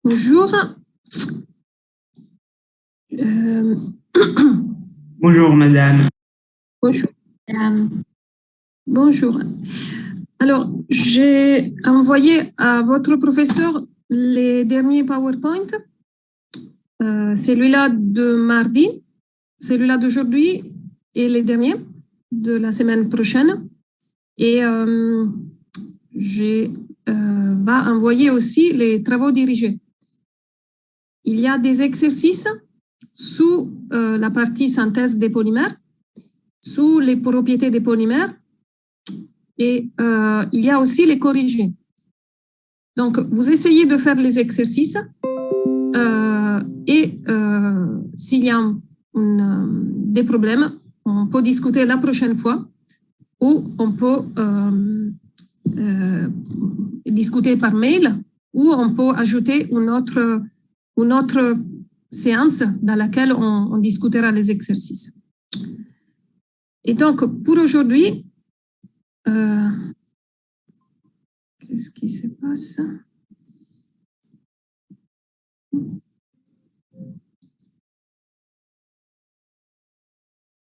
Bonjour. Bonjour, madame. Bonjour. Bonjour. Alors, j'ai envoyé à votre professeur les derniers PowerPoint, celui-là de mardi, celui-là d'aujourd'hui et les derniers de la semaine prochaine. Et je vais envoyer aussi les travaux dirigés. Il y a des exercices sous la partie synthèse des polymères, sous les propriétés des polymères, et il y a aussi les corrigés. Donc, vous essayez de faire les exercices et s'il y a des problèmes, on peut discuter la prochaine fois ou on peut discuter par mail ou on peut ajouter une autre séance dans laquelle on discutera les exercices. Et donc, pour aujourd'hui, qu'est-ce qui se passe?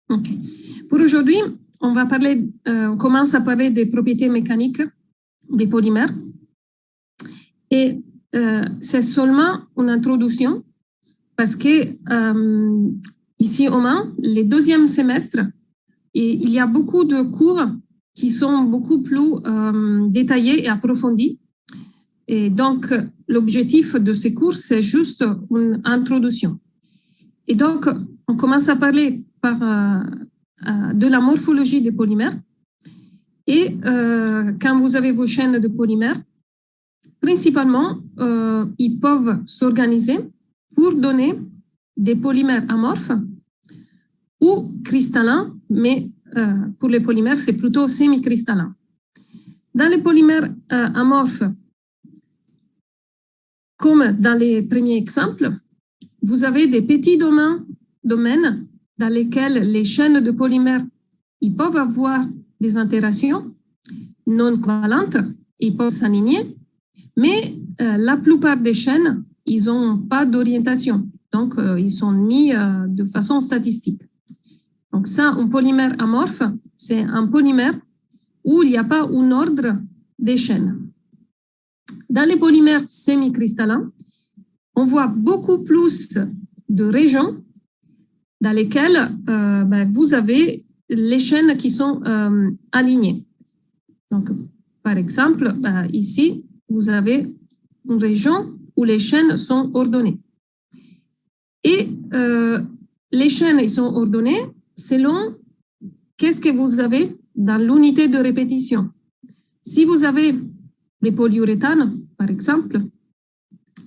Okay. Pour aujourd'hui, on commence à parler des propriétés mécaniques des polymères. Et c'est seulement une introduction parce que ici au Mans, les deuxièmes semestres, il y a beaucoup de cours qui sont beaucoup plus détaillés et approfondis. Et donc, l'objectif de ces cours, c'est juste une introduction. Et donc, on commence à parler de la morphologie des polymères. Et quand vous avez vos chaînes de polymères, principalement, ils peuvent s'organiser pour donner des polymères amorphes ou cristallins, mais pour les polymères, c'est plutôt semi-cristallin. Dans les polymères amorphes, comme dans les premiers exemples, vous avez des petits domaines dans lesquels les chaînes de polymères ils peuvent avoir des interactions non covalentes, ils peuvent s'aligner, mais la plupart des chaînes, ils n'ont pas d'orientation, donc ils sont mis de façon statistique. Donc ça, un polymère amorphe, c'est un polymère où il n'y a pas un ordre des chaînes. Dans les polymères semi-cristallins, on voit beaucoup plus de régions dans lesquelles vous avez les chaînes qui sont alignées. Donc, par exemple, ici, vous avez une région où les chaînes sont ordonnées. Et les chaînes ils sont ordonnées selon qu'est-ce que vous avez dans l'unité de répétition. Si vous avez des polyuréthanes, par exemple,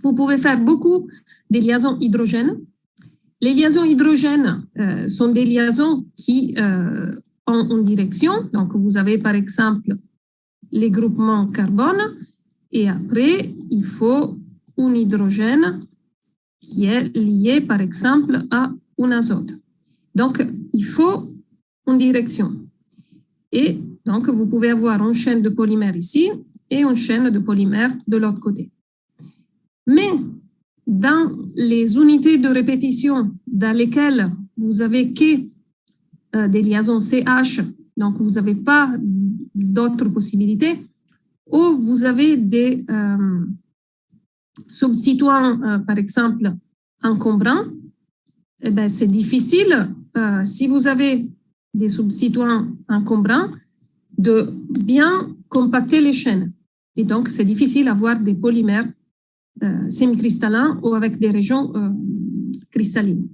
vous pouvez faire beaucoup de liaisons hydrogènes. Les liaisons hydrogènes sont des liaisons qui ont une direction. Donc, vous avez par exemple les groupements carbone et après, il faut un hydrogène qui est lié par exemple à un azote. Donc, il faut une direction. Et donc, vous pouvez avoir une chaîne de polymères ici et une chaîne de polymères de l'autre côté. Mais dans les unités de répétition dans lesquelles vous avez que des liaisons CH, donc vous n'avez pas d'autres possibilités, ou vous avez des substituants, par exemple, encombrants, eh bien, c'est difficile, si vous avez des substituants encombrants, de bien compacter les chaînes. Et donc, c'est difficile d'avoir des polymères semi-cristallins ou avec des régions cristallines.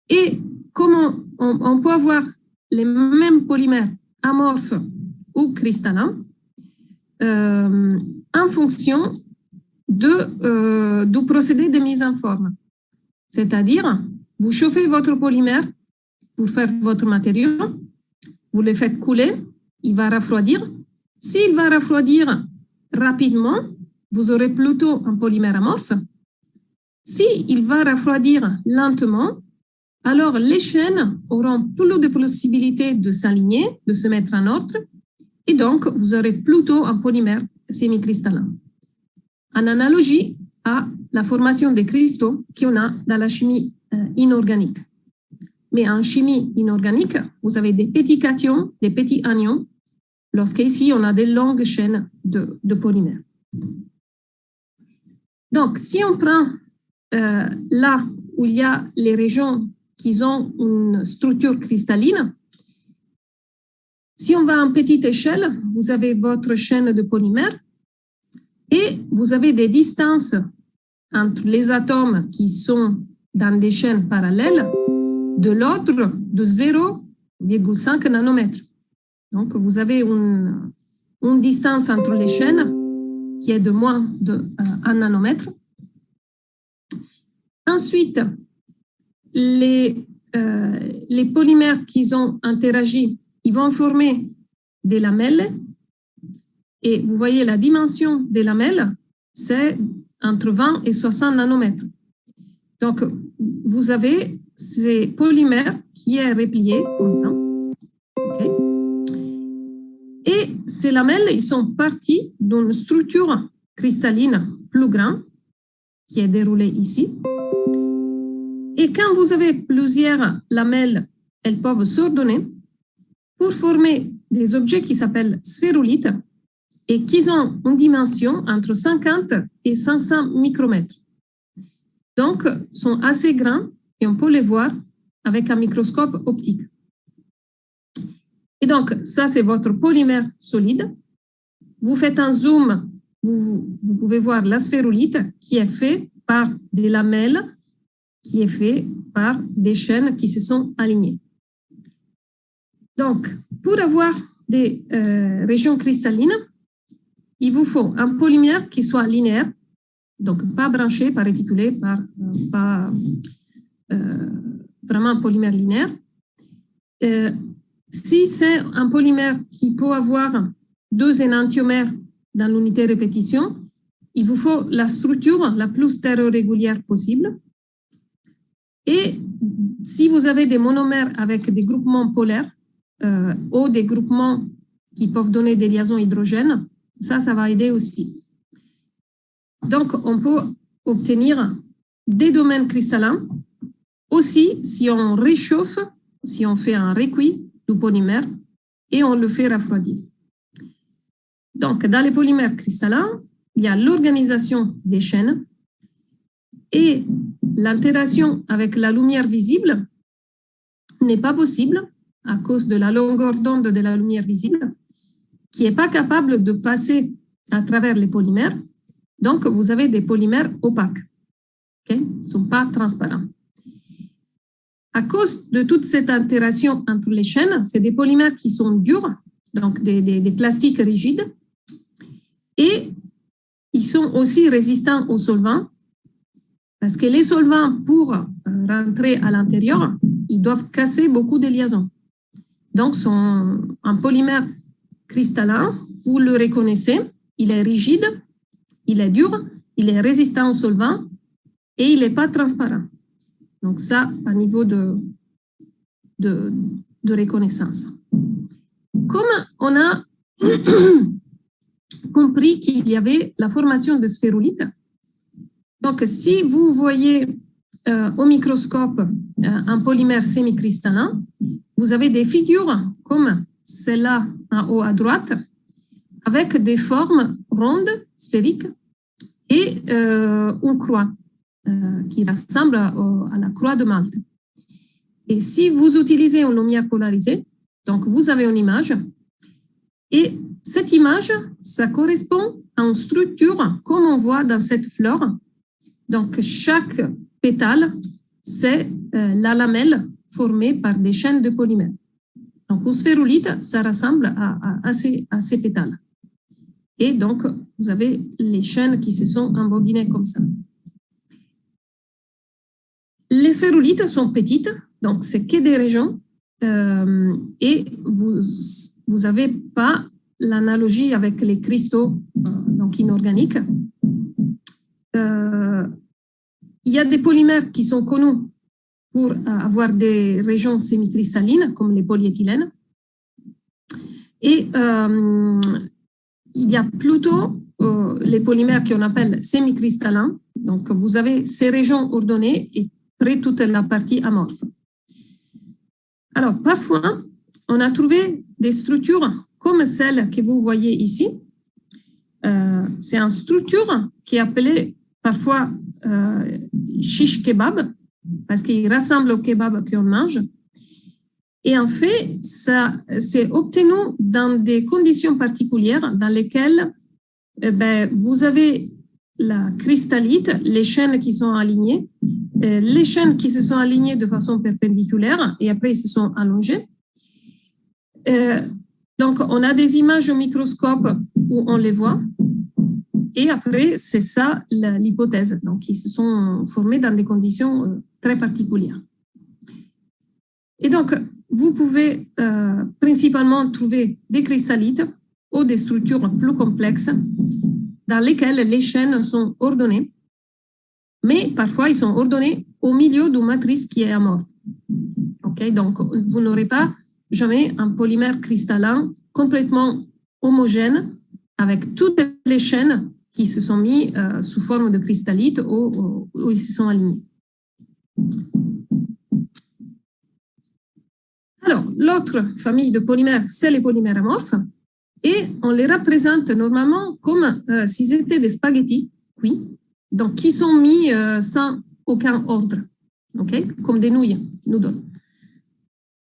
Et comment on peut avoir les mêmes polymères amorphes ou cristallins en fonction du procédé de mise en forme. C'est-à-dire, vous chauffez votre polymère pour faire votre matériau, vous le faites couler, il va refroidir. S'il va refroidir rapidement, vous aurez plutôt un polymère amorphe. S'il va refroidir lentement, alors les chaînes auront plus de possibilités de s'aligner, de se mettre en ordre, et donc vous aurez plutôt un polymère semi-cristallins. En analogie à la formation des cristaux qu'on a dans la chimie inorganique. Mais en chimie inorganique, vous avez des petits cations, des petits anions, lorsqu'ici, on a des longues chaînes de polymères. Donc, si on prend là où il y a les régions qui ont une structure cristalline, si on va en petite échelle, vous avez votre chaîne de polymères et vous avez des distances entre les atomes qui sont dans des chaînes parallèles de l'ordre de 0,5 nanomètres. Donc, vous avez une distance entre les chaînes qui est de moins de 1 nanomètre. Ensuite, les polymères qui ont interagi, ils vont former des lamelles. Et vous voyez la dimension des lamelles, c'est entre 20 et 60 nanomètres. Donc, vous avez ces polymères qui est replié comme ça. Okay. Et ces lamelles, ils sont partis d'une structure cristalline plus grande qui est déroulée ici. Et quand vous avez plusieurs lamelles, elles peuvent s'ordonner pour former des objets qui s'appellent sphérolites et qui ont une dimension entre 50 et 500 micromètres. Donc, sont assez grands et on peut les voir avec un microscope optique. Et donc, ça, c'est votre polymère solide. Vous faites un zoom, vous pouvez voir la sphérolite qui est faite par des lamelles, qui est faite par des chaînes qui se sont alignées. Donc, pour avoir des régions cristallines, il vous faut un polymère qui soit linéaire, donc pas branché, pas réticulé, pas vraiment un polymère linéaire. Si c'est un polymère qui peut avoir 2 énantiomères dans l'unité répétition, il vous faut la structure la plus stéréorégulière possible. Et si vous avez des monomères avec des groupements polaires ou des groupements qui peuvent donner des liaisons hydrogènes, ça va aider aussi. Donc, on peut obtenir des domaines cristallins aussi si on réchauffe, si on fait un recuit du polymère et on le fait refroidir. Donc, dans les polymères cristallins, il y a l'organisation des chaînes et l'interaction avec la lumière visible n'est pas possible à cause de la longueur d'onde de la lumière visible qui n'est pas capable de passer à travers les polymères. Donc, vous avez des polymères opaques, okay? Ils ne sont pas transparents. À cause de toute cette interaction entre les chaînes, c'est des polymères qui sont durs, donc des plastiques rigides, et ils sont aussi résistants aux solvants, parce que les solvants, pour rentrer à l'intérieur, ils doivent casser beaucoup de liaisons. Donc, un polymère cristallin, vous le reconnaissez, il est rigide, il est dur, il est résistant aux solvants et il n'est pas transparent. Donc ça, à niveau de reconnaissance. Comme on a compris qu'il y avait la formation de sphérolites, donc si vous voyez au microscope un polymère semi-cristallin, vous avez des figures comme celle-là en haut à droite, avec des formes rondes, sphériques, et une croix qui ressemble à la croix de Malte. Et si vous utilisez une lumière polarisée, donc vous avez une image, et cette image, ça correspond à une structure comme on voit dans cette fleur. Donc chaque pétale, c'est la lamelle formée par des chaînes de polymères. Donc une sphérolite, ça ressemble à ces pétales. Et donc, vous avez les chaînes qui se sont embobinées comme ça. Les sphérolites sont petites, donc c'est que des régions, et vous n'avez pas l'analogie avec les cristaux donc inorganiques. Il y a des polymères qui sont connus pour avoir des régions semi-cristallines, comme les polyéthylènes. Et il y a plutôt les polymères qu'on appelle semi-cristallins. Donc, vous avez ces régions ordonnées et près toute la partie amorphe. Alors, parfois, on a trouvé des structures comme celle que vous voyez ici. C'est une structure qui est appelée parfois shish kebab, parce qu'il ressemble au kebab qu'on mange. Et en fait, ça c'est obtenu dans des conditions particulières dans lesquelles vous avez la cristallite, les chaînes qui sont alignées, les chaînes qui se sont alignées de façon perpendiculaire et après ils se sont allongées. Donc, on a des images au microscope où on les voit. Et après, c'est ça l'hypothèse. Donc, ils se sont formés dans des conditions très particulières. Et donc, vous pouvez principalement trouver des cristallites ou des structures plus complexes dans lesquelles les chaînes sont ordonnées, mais parfois, ils sont ordonnés au milieu d'une matrice qui est amorphe. Okay? Donc, vous n'aurez pas jamais un polymère cristallin complètement homogène avec toutes les chaînes qui se sont mis sous forme de cristallites où ils se sont alignés. Alors, l'autre famille de polymères, c'est les polymères amorphes et on les représente normalement comme s'ils étaient des spaghettis cuits, donc qui sont mis sans aucun ordre, okay? Comme des nouilles, noodles.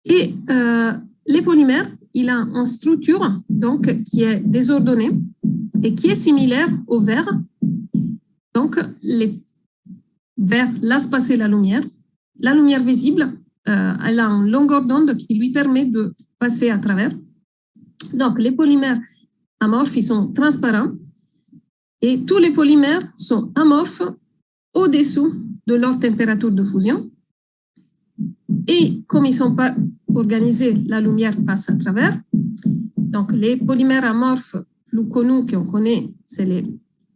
Et les polymères, il a une structure donc, qui est désordonnée et qui est similaire au verre. Donc, les verres laissent passer la lumière. La lumière visible, elle a une longueur d'onde qui lui permet de passer à travers. Donc, les polymères amorphes, ils sont transparents et tous les polymères sont amorphes au-dessous de leur température de fusion. Et comme ils ne sont pas organisés, la lumière passe à travers. Donc, les polymères amorphes plus connus qu'on connaît, c'est les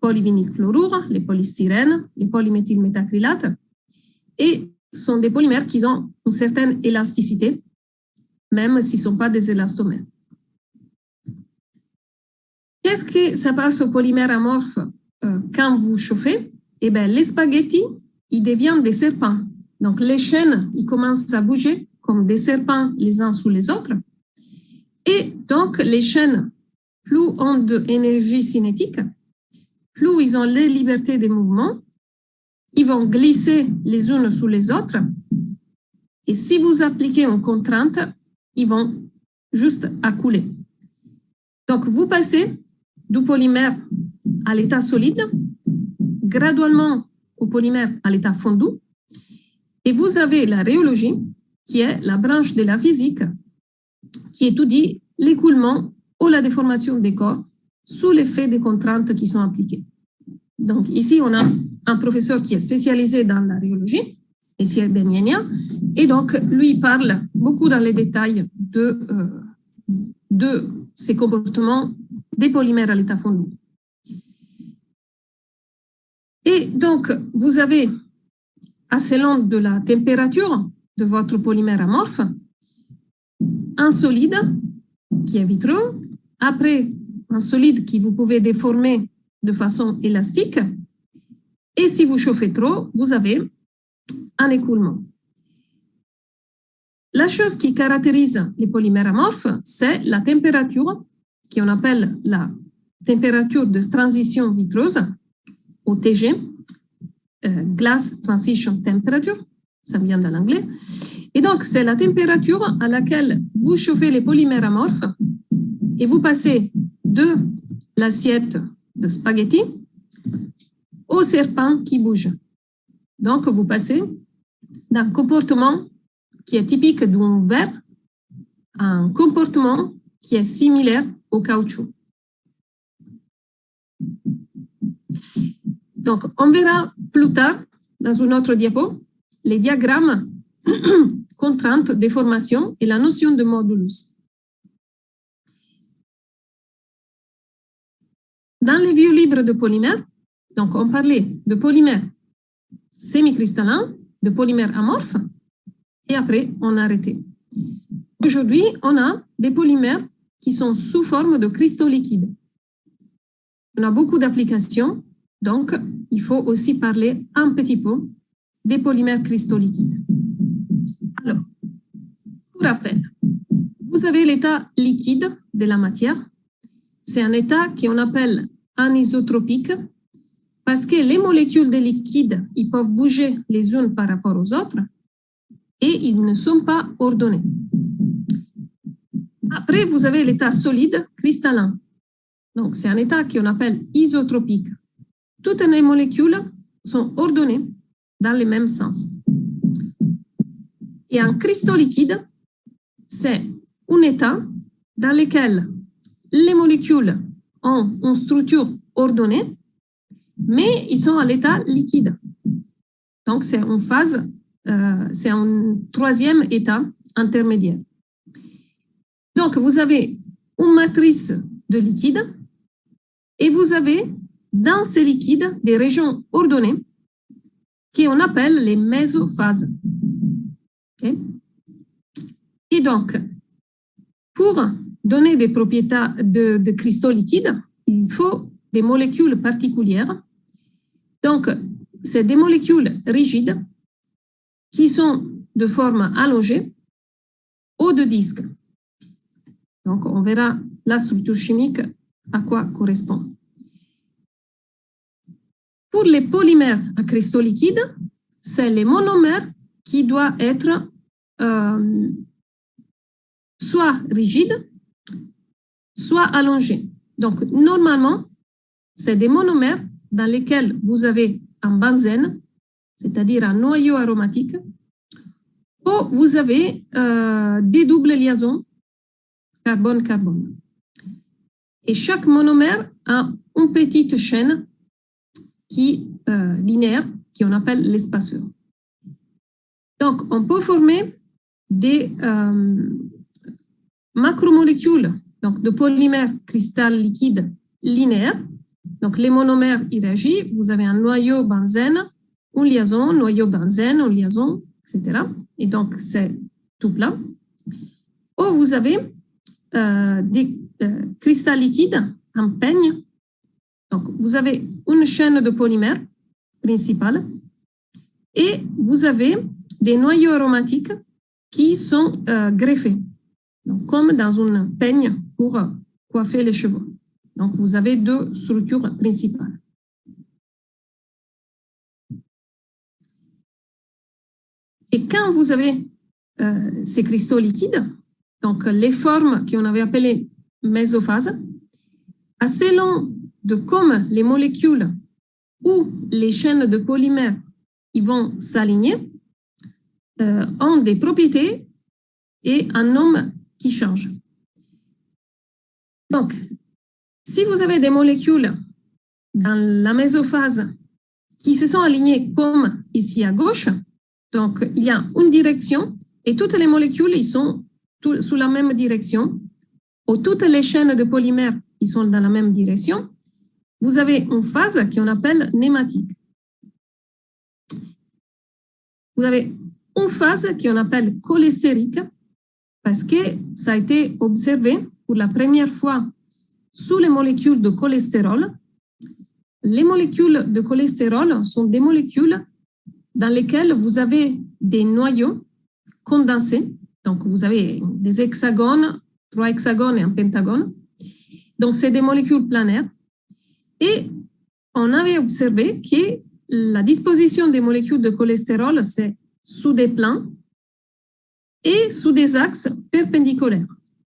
polyvinylchlorures, les polystyrènes, les polyméthylméthacrylates, et sont des polymères qui ont une certaine élasticité, même s'ils ne sont pas des élastomères. Qu'est-ce que ça passe aux polymères amorphes quand vous chauffez? Eh bien, les spaghettis, ils deviennent des serpents. Donc, les chaînes, ils commencent à bouger comme des serpents les uns sous les autres. Et donc, les chaînes, plus ont d'énergie cinétique, plus ils ont les libertés de mouvement, ils vont glisser les unes sous les autres. Et si vous appliquez une contrainte, ils vont juste accouler. Donc, vous passez du polymère à l'état solide, graduellement au polymère à l'état fondu, et vous avez la rhéologie, qui est la branche de la physique, qui étudie l'écoulement ou la déformation des corps sous l'effet des contraintes qui sont appliquées. Donc, ici, on a un professeur qui est spécialisé dans la rhéologie, M. Benigna, et donc, lui parle beaucoup dans les détails de ces comportements des polymères à l'état fondu. Et donc, vous avez, à selon de la température de votre polymère amorphe, un solide qui est vitreux, après un solide qui vous pouvez déformer de façon élastique, et si vous chauffez trop, vous avez un écoulement. La chose qui caractérise les polymères amorphes, c'est la température, qu'on appelle la température de transition vitreuse, ou TG, Glass Transition Temperature, ça vient de l'anglais. Et donc, c'est la température à laquelle vous chauffez les polymères amorphes et vous passez de l'assiette de spaghetti au serpent qui bouge. Donc, vous passez d'un comportement qui est typique d'un verre à un comportement qui est similaire au caoutchouc. Donc, on verra plus tard, dans une autre diapo, les diagrammes contraintes, déformation et la notion de modulus. Dans les vieux livres de polymères, donc on parlait de polymères semi-cristallins, de polymères amorphes, et après on a arrêté. Aujourd'hui, on a des polymères qui sont sous forme de cristaux liquides. On a beaucoup d'applications, donc il faut aussi parler un petit peu des polymères cristaux liquides. Alors, pour rappel, vous avez l'état liquide de la matière. C'est un état qu'on appelle anisotropique parce que les molécules de liquide, ils peuvent bouger les unes par rapport aux autres et ils ne sont pas ordonnés. Après, vous avez l'état solide cristallin. Donc, c'est un état qu'on appelle isotropique. Toutes les molécules sont ordonnées dans le même sens. Et un cristaux liquide, c'est un état dans lequel les molécules ont une structure ordonnée, mais ils sont à l'état liquide. Donc, c'est une phase, c'est un troisième état intermédiaire. Donc, vous avez une matrice de liquide et vous avez dans ces liquides des régions ordonnées qu'on appelle les mésophases. Okay? Et donc, pour donner des propriétés de cristaux liquides, il faut des molécules particulières. Donc, c'est des molécules rigides qui sont de forme allongée ou de disque. Donc, on verra la structure chimique à quoi correspond. Pour les polymères à cristaux liquides, c'est les monomères qui doivent être soit rigides, soit allongés. Donc, normalement, c'est des monomères dans lesquels vous avez un benzène, c'est-à-dire un noyau aromatique, ou vous avez des doubles liaisons carbone-carbone. Et chaque monomère a une petite chaîne linéaire qu'on appelle l'espaceur. Donc, on peut former des macromolécules, donc de polymères cristal liquide linéaires. Donc, les monomères, ils réagissent. Vous avez un noyau benzène, une liaison, noyau benzène, une liaison, etc. Et donc, c'est tout plat. Ou vous avez des cristaux liquides en peigne. Donc, vous avez une chaîne de polymères principale et vous avez des noyaux aromatiques qui sont greffés, donc, comme dans une peigne pour coiffer les cheveux. Donc, vous avez deux structures principales. Et quand vous avez ces cristaux liquides, donc les formes qu'on avait appelées mésophases, selon de comme les molécules ou les chaînes de polymères ils vont s'aligner, ont des propriétés et un nom qui change. Donc, si vous avez des molécules dans la mésophase qui se sont alignées comme ici à gauche, donc il y a une direction et toutes les molécules ils sont sous la même direction, ou toutes les chaînes de polymères ils sont dans la même direction, vous avez une phase qu'on appelle nématique. Vous avez une phase qu'on appelle cholestérique parce que ça a été observé pour la première fois sous les molécules de cholestérol. Les molécules de cholestérol sont des molécules dans lesquelles vous avez des noyaux condensés. Donc, vous avez des hexagones, 3 hexagones et un pentagone. Donc, c'est des molécules planaires. Et on avait observé que la disposition des molécules de cholestérol, c'est sous des plans et sous des axes perpendiculaires.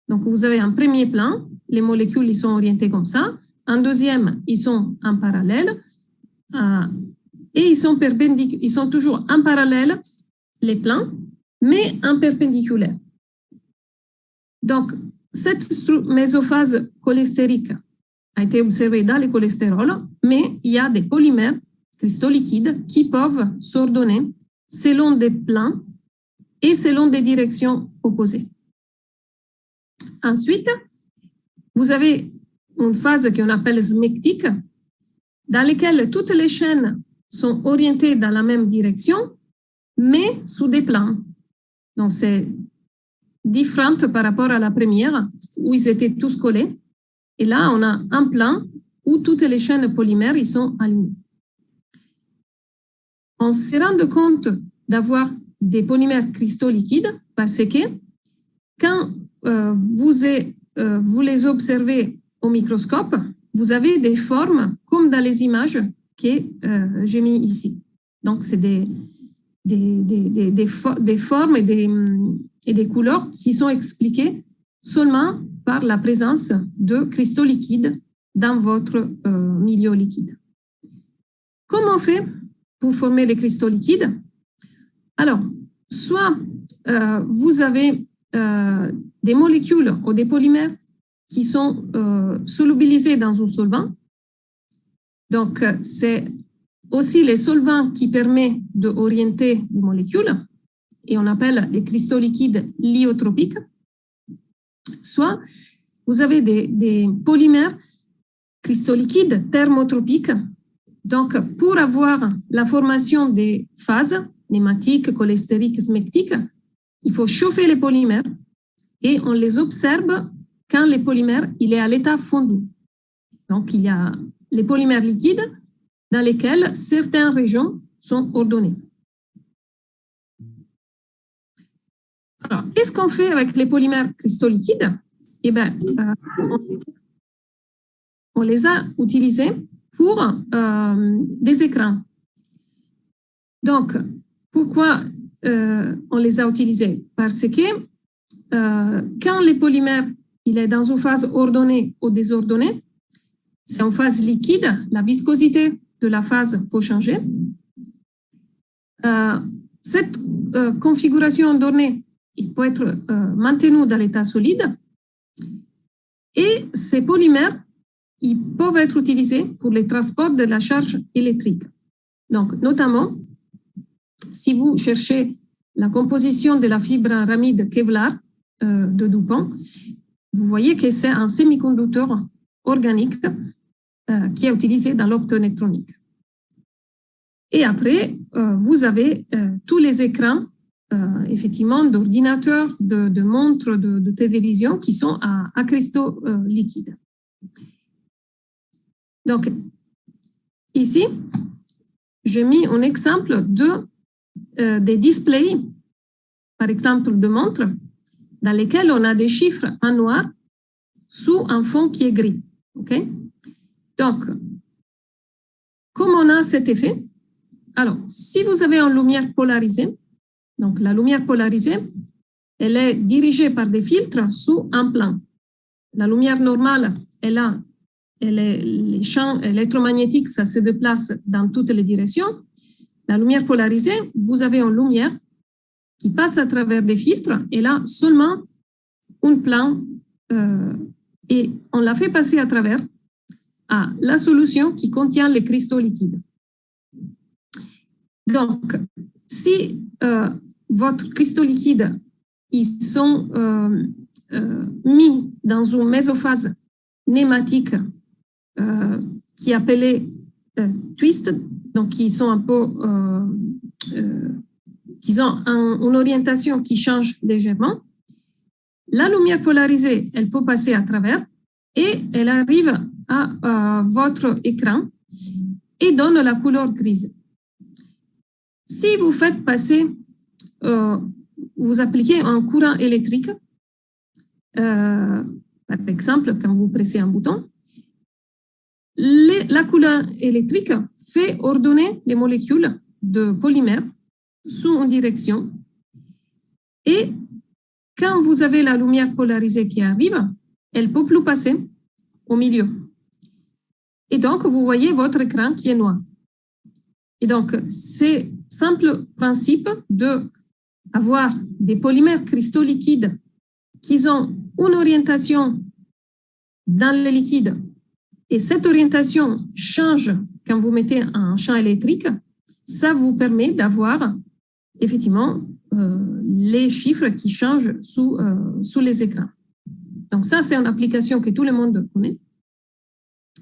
Donc, vous avez un premier plan, les molécules ils sont orientées comme ça. Un deuxième, ils sont en parallèle. Et ils sont toujours en parallèle, les plans, mais en perpendiculaire. Donc, cette mésophase cholestérique a été observée dans les cholestérols, mais il y a des polymères cristaux liquides qui peuvent s'ordonner selon des plans et selon des directions opposées. Ensuite, vous avez une phase qu'on appelle smectique, dans laquelle toutes les chaînes sont orientées dans la même direction, mais sous des plans. Donc, c'est différent par rapport à la première, où ils étaient tous collés. Et là, on a un plan où toutes les chaînes polymères ils sont alignées. On se rend compte d'avoir des polymères cristaux liquides parce que quand vous les observez au microscope, vous avez des formes comme dans les images que j'ai mis ici. Donc, c'est des formes et des couleurs qui sont expliquées seulement par la présence de cristaux liquides dans votre milieu liquide. Comment on fait pour former des cristaux liquides? Alors, soit vous avez des molécules ou des polymères qui sont solubilisés dans un solvant. Donc, c'est aussi les solvants qui permettent d'orienter les molécules et on appelle les cristaux liquides lyotropiques. Soit vous avez des polymères cristaux liquides thermotropiques. Donc, pour avoir la formation des phases nématiques, cholestériques, smectiques, il faut chauffer les polymères et on les observe quand le polymère il est à l'état fondu. Donc, il y a les polymères liquides dans lesquels certaines régions sont ordonnées. Alors, qu'est-ce qu'on fait avec les polymères cristaux liquides? Eh bien, on les a utilisés pour des écrans. Donc, pourquoi on les a utilisés? Parce que quand le polymère il est dans une phase ordonnée ou désordonnée, c'est en phase liquide, la viscosité de la phase peut changer. Cette configuration donnée il peut être maintenue dans l'état solide et ces polymères ils peuvent être utilisés pour le transport de la charge électrique. Donc, notamment, si vous cherchez la composition de la fibre aramide Kevlar de DuPont, vous voyez que c'est un semi-conducteur organique qui est utilisé dans l'optoélectronique. Et après, vous avez tous les écrans, effectivement, d'ordinateurs, de montres, de télévision qui sont à cristaux liquides. Donc, ici, j'ai mis un exemple des displays, par exemple de montres, dans lesquels on a des chiffres en noir sous un fond qui est gris. Okay? Donc, comment on a cet effet? Alors, si vous avez une lumière polarisée, donc la lumière polarisée, elle est dirigée par des filtres sous un plan. La lumière normale, les champs électromagnétiques, ça se déplace dans toutes les directions. La lumière polarisée, vous avez une lumière qui passe à travers des filtres et là, seulement un plan et on la fait passer à travers à la solution qui contient les cristaux liquides. Donc, si votre cristaux liquides ils sont mis dans une mésophase nématique qui est appelée twist, donc qui sont un peu, qui ont une orientation qui change légèrement. La lumière polarisée, elle peut passer à travers et elle arrive à votre écran et donne la couleur grise. Si vous faites passer, vous appliquez un courant électrique, par exemple, quand vous pressez un bouton, la couleur électrique fait ordonner les molécules de polymère sous une direction. Et quand vous avez la lumière polarisée qui arrive, elle ne peut plus passer au milieu. Et donc, vous voyez votre écran qui est noir. Et donc, c'est simple principe d'avoir des polymères cristaux liquides qui ont une orientation dans le liquide et cette orientation change quand vous mettez un champ électrique, ça vous permet d'avoir effectivement les chiffres qui changent sous les écrans. Donc ça, c'est une application que tout le monde connaît.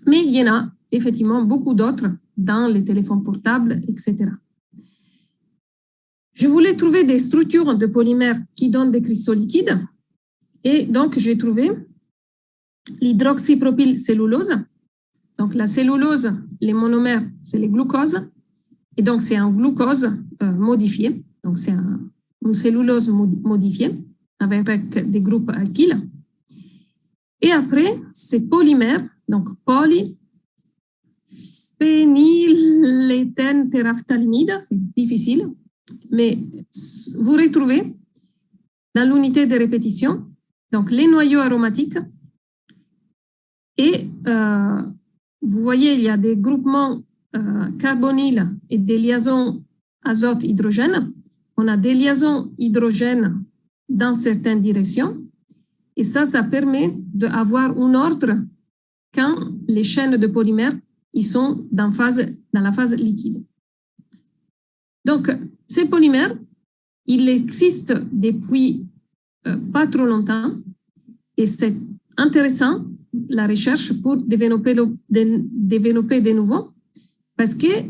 Mais il y en a effectivement beaucoup d'autres dans les téléphones portables, etc. Je voulais trouver des structures de polymères qui donnent des cristaux liquides. Et donc, j'ai trouvé l'hydroxypropylcellulose Donc, la cellulose, les monomères, c'est les glucoses. Et donc, c'est un glucose modifié. Donc, c'est une cellulose modifiée avec des groupes alkyles. Et après, c'est polymère. Donc, polyphényléthène teraphthalimide. C'est difficile. Mais vous retrouvez dans l'unité de répétition, donc les noyaux aromatiques. Et vous voyez, il y a des groupements carbonyles et des liaisons azote-hydrogène. On a des liaisons hydrogène dans certaines directions. Et ça permet d'avoir un ordre quand les chaînes de polymères ils sont dans la phase liquide. Donc, ces polymères, ils existent depuis pas trop longtemps et c'est intéressant la recherche pour développer de nouveau parce que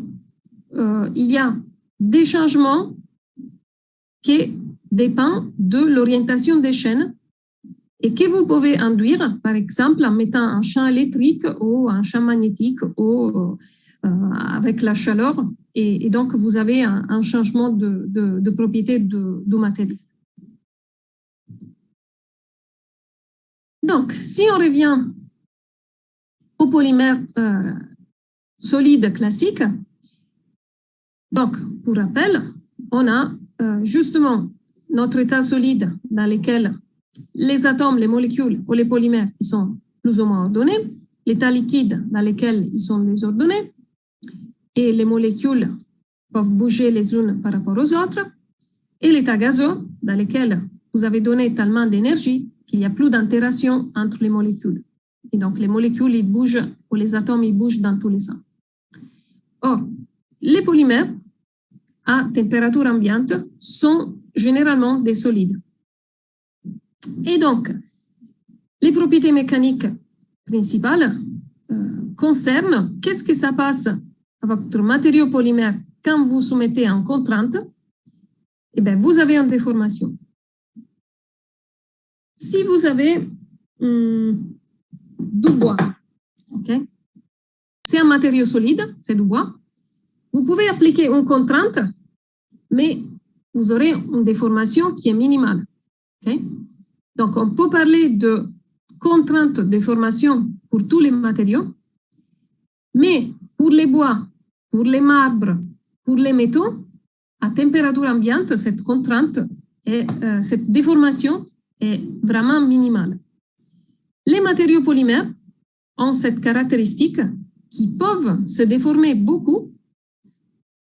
il y a des changements qui dépendent de l'orientation des chaînes et que vous pouvez induire, par exemple, en mettant un champ électrique ou un champ magnétique ou avec la chaleur. Et donc, vous avez un changement de propriété du matériel. Donc, si on revient au polymère solide classique, donc, pour rappel, on a justement notre état solide dans lequel les atomes, les molécules ou les polymères ils sont plus ou moins ordonnés, l'état liquide dans lequel ils sont désordonnés, et les molécules peuvent bouger les unes par rapport aux autres, et l'état gazeux dans lequel vous avez donné tellement d'énergie qu'il n'y a plus d'interaction entre les molécules. Et donc, les molécules, ils bougent, ou les atomes, ils bougent dans tous les sens. Or, les polymères, à température ambiante, sont généralement des solides. Et donc, les propriétés mécaniques principales concernent qu'est-ce que ça passe avec votre matériau polymère quand vous soumettez en contrainte. Eh bien, vous avez une déformation. Si vous avez du bois, okay? C'est un matériau solide, c'est du bois, vous pouvez appliquer une contrainte, mais vous aurez une déformation qui est minimale. Okay? Donc, on peut parler de contrainte de déformation pour tous les matériaux, mais pour les bois, pour les marbres, pour les métaux, à température ambiante, cette contrainte, cette déformation est vraiment minimale. Les matériaux polymères ont cette caractéristique qui peuvent se déformer beaucoup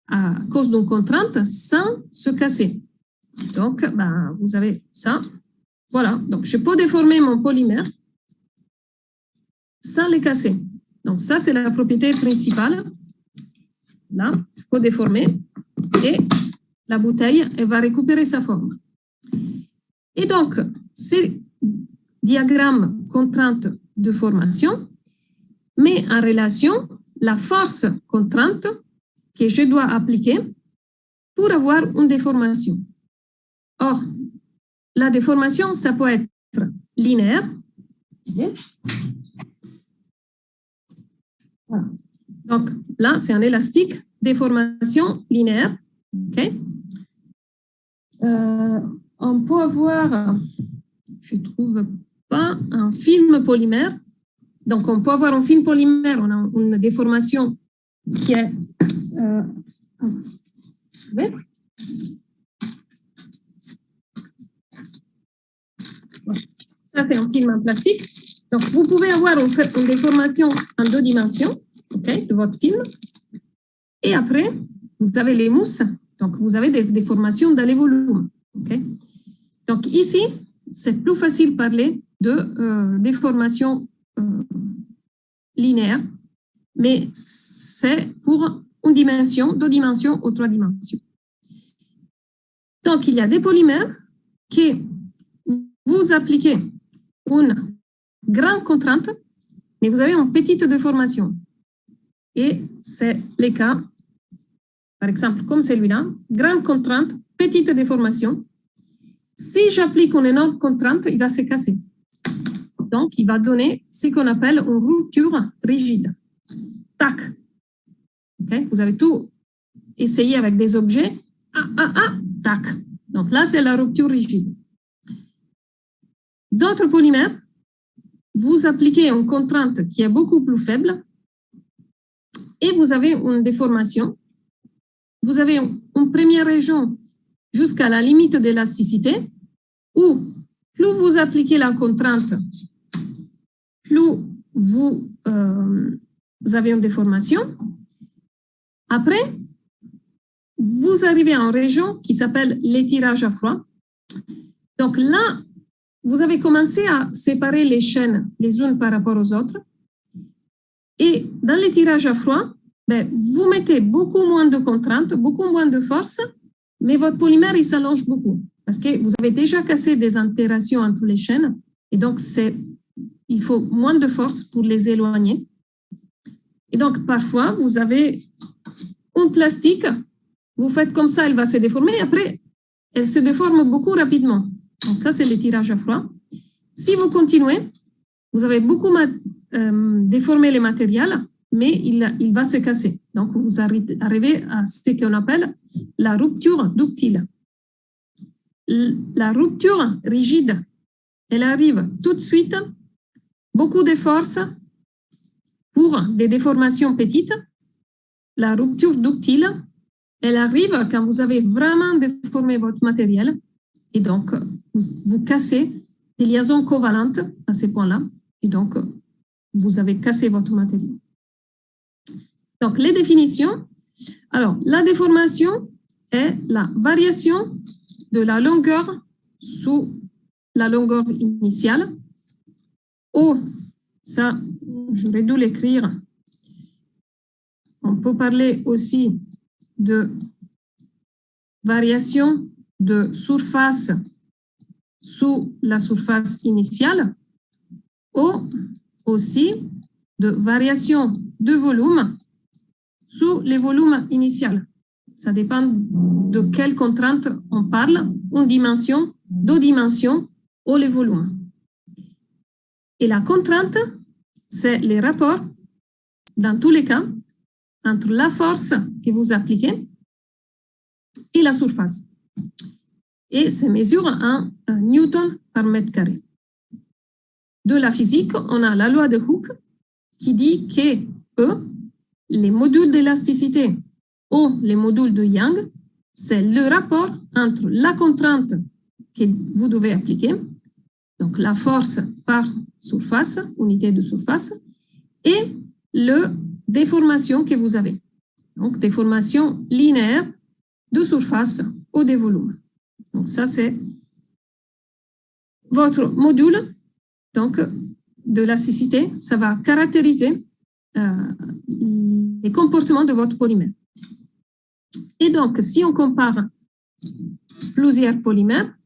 à cause d'une contrainte sans se casser. Donc, vous avez ça. Voilà, donc je peux déformer mon polymère sans les casser. Donc, ça, c'est la propriété principale. Là, je peux déformer et la bouteille, elle va récupérer sa forme. Et donc, ces diagrammes contrainte de formation met en relation la force contrainte que je dois appliquer pour avoir une déformation. Or, la déformation, ça peut être linéaire. Voilà. Donc, là, c'est un élastique, déformation linéaire. Okay. On peut avoir, je ne trouve pas, un film polymère. Donc, on peut avoir un film polymère, on a une déformation qui est... ça, c'est un film en plastique. Donc, vous pouvez avoir une déformation en 2 dimensions, okay, de votre film. Et après, vous avez les mousses. Donc, vous avez des déformations dans les volumes. Okay. Donc, ici, c'est plus facile de parler de déformation linéaire, mais c'est pour une dimension, 2 dimensions ou 3 dimensions. Donc, il y a des polymères que vous appliquez une grande contrainte, mais vous avez une petite déformation. Et c'est le cas, par exemple, comme celui-là, grande contrainte, petite déformation. Si j'applique une énorme contrainte, il va se casser. Donc, il va donner ce qu'on appelle une rupture rigide. tac. Okay? Vous avez tout essayé avec des objets, tac. Donc là, c'est la rupture rigide. D'autres polymères, vous appliquez une contrainte qui est beaucoup plus faible et vous avez une déformation. Vous avez une première région jusqu'à la limite d'élasticité où plus vous appliquez la contrainte, plus vous avez une déformation. Après, vous arrivez à une région qui s'appelle l'étirage à froid. Donc là, vous avez commencé à séparer les chaînes les unes par rapport aux autres. Et dans l'étirage à froid, vous mettez beaucoup moins de contraintes, beaucoup moins de force, mais votre polymère, il s'allonge beaucoup parce que vous avez déjà cassé des interactions entre les chaînes et donc il faut moins de force pour les éloigner. Et donc, parfois, vous avez un plastique, vous faites comme ça, elle va se déformer et après, elle se déforme beaucoup rapidement. Donc, ça, c'est l'étirage à froid. Si vous continuez, vous avez beaucoup déformé les matériels, mais il va se casser. Donc, vous arrivez à ce qu'on appelle la rupture ductile. La rupture rigide, elle arrive tout de suite, beaucoup de force pour des déformations petites. La rupture ductile, elle arrive quand vous avez vraiment déformé votre matériel et donc vous cassez des liaisons covalentes à ces points-là et donc vous avez cassé votre matériel. Donc, les définitions. Alors, la déformation est la variation de la longueur sous la longueur initiale. Ou, ça, j'aurais dû l'écrire. On peut parler aussi de variation de surface sous la surface initiale ou aussi de variation de volume sous les volumes initiaux. Ça dépend de quelle contrainte on parle, une dimension, deux dimensions ou les volumes. Et la contrainte, c'est les rapports, dans tous les cas, entre la force que vous appliquez et la surface. Et se mesure en newton par mètre carré. De la physique, on a la loi de Hooke qui dit que les modules d'élasticité ou les modules de Young, c'est le rapport entre la contrainte que vous devez appliquer, donc la force par surface, unité de surface, et la déformation que vous avez. Donc, déformation linéaire de surface ou de volume. Donc, ça, c'est votre module donc, de l'élasticité. Ça va caractériser les comportements de votre polymère. Et donc, si on compare plusieurs polymères,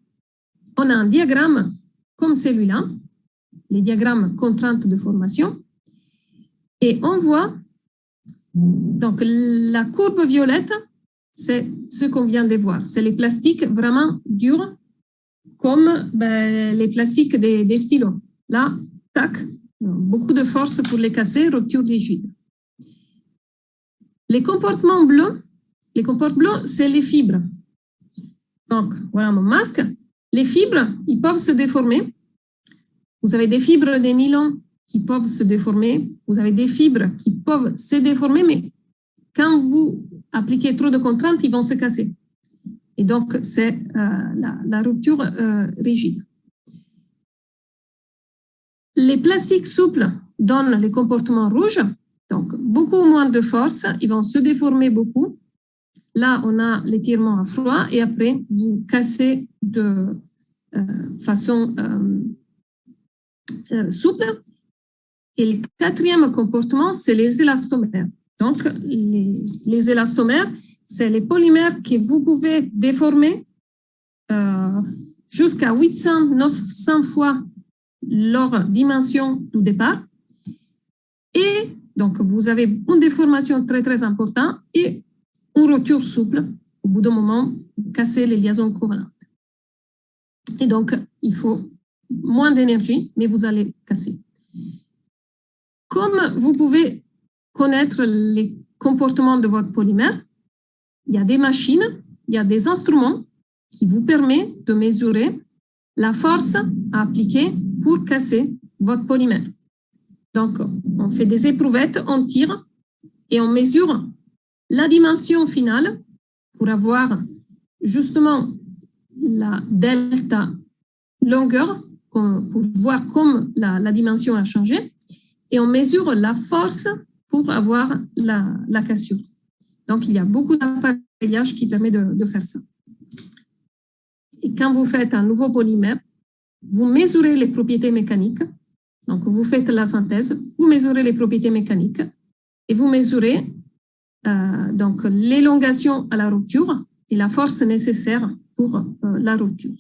on a un diagramme comme celui-là, les diagrammes contraintes de formation, et on voit, donc la courbe violette, c'est ce qu'on vient de voir, c'est les plastiques vraiment durs, comme les plastiques des stylos. Là, tac, beaucoup de force pour les casser, rupture rigide. Les comportements bleus, c'est les fibres. Donc, voilà mon masque. Les fibres, ils peuvent se déformer. Vous avez des fibres de nylon qui peuvent se déformer. Vous avez des fibres qui peuvent se déformer, mais quand vous appliquez trop de contraintes, ils vont se casser. Et donc, c'est la rupture rigide. Les plastiques souples donnent les comportements rouges, donc beaucoup moins de force, ils vont se déformer beaucoup. Là, on a l'étirement à froid et après, vous cassez de façon souple. Et le quatrième comportement, c'est les élastomères. Donc, les élastomères, c'est les polymères que vous pouvez déformer jusqu'à 800-900 fois leur dimension du départ. Et donc, vous avez une déformation très, très importante et une rupture souple. Au bout d'un moment, casser les liaisons covalentes. Et donc, il faut moins d'énergie, mais vous allez casser. Comme vous pouvez connaître les comportements de votre polymère, il y a des machines, il y a des instruments qui vous permettent de mesurer la force à appliquer pour casser votre polymère. Donc, on fait des éprouvettes, on tire et on mesure la dimension finale pour avoir justement la delta longueur, pour voir comme la dimension a changé, et on mesure la force pour avoir la cassure. Donc, il y a beaucoup d'appareillage qui permet de faire ça. Et quand vous faites un nouveau polymère, vous mesurez les propriétés mécaniques. Donc, vous faites la synthèse, vous mesurez les propriétés mécaniques et vous mesurez donc l'élongation à la rupture et la force nécessaire pour la rupture.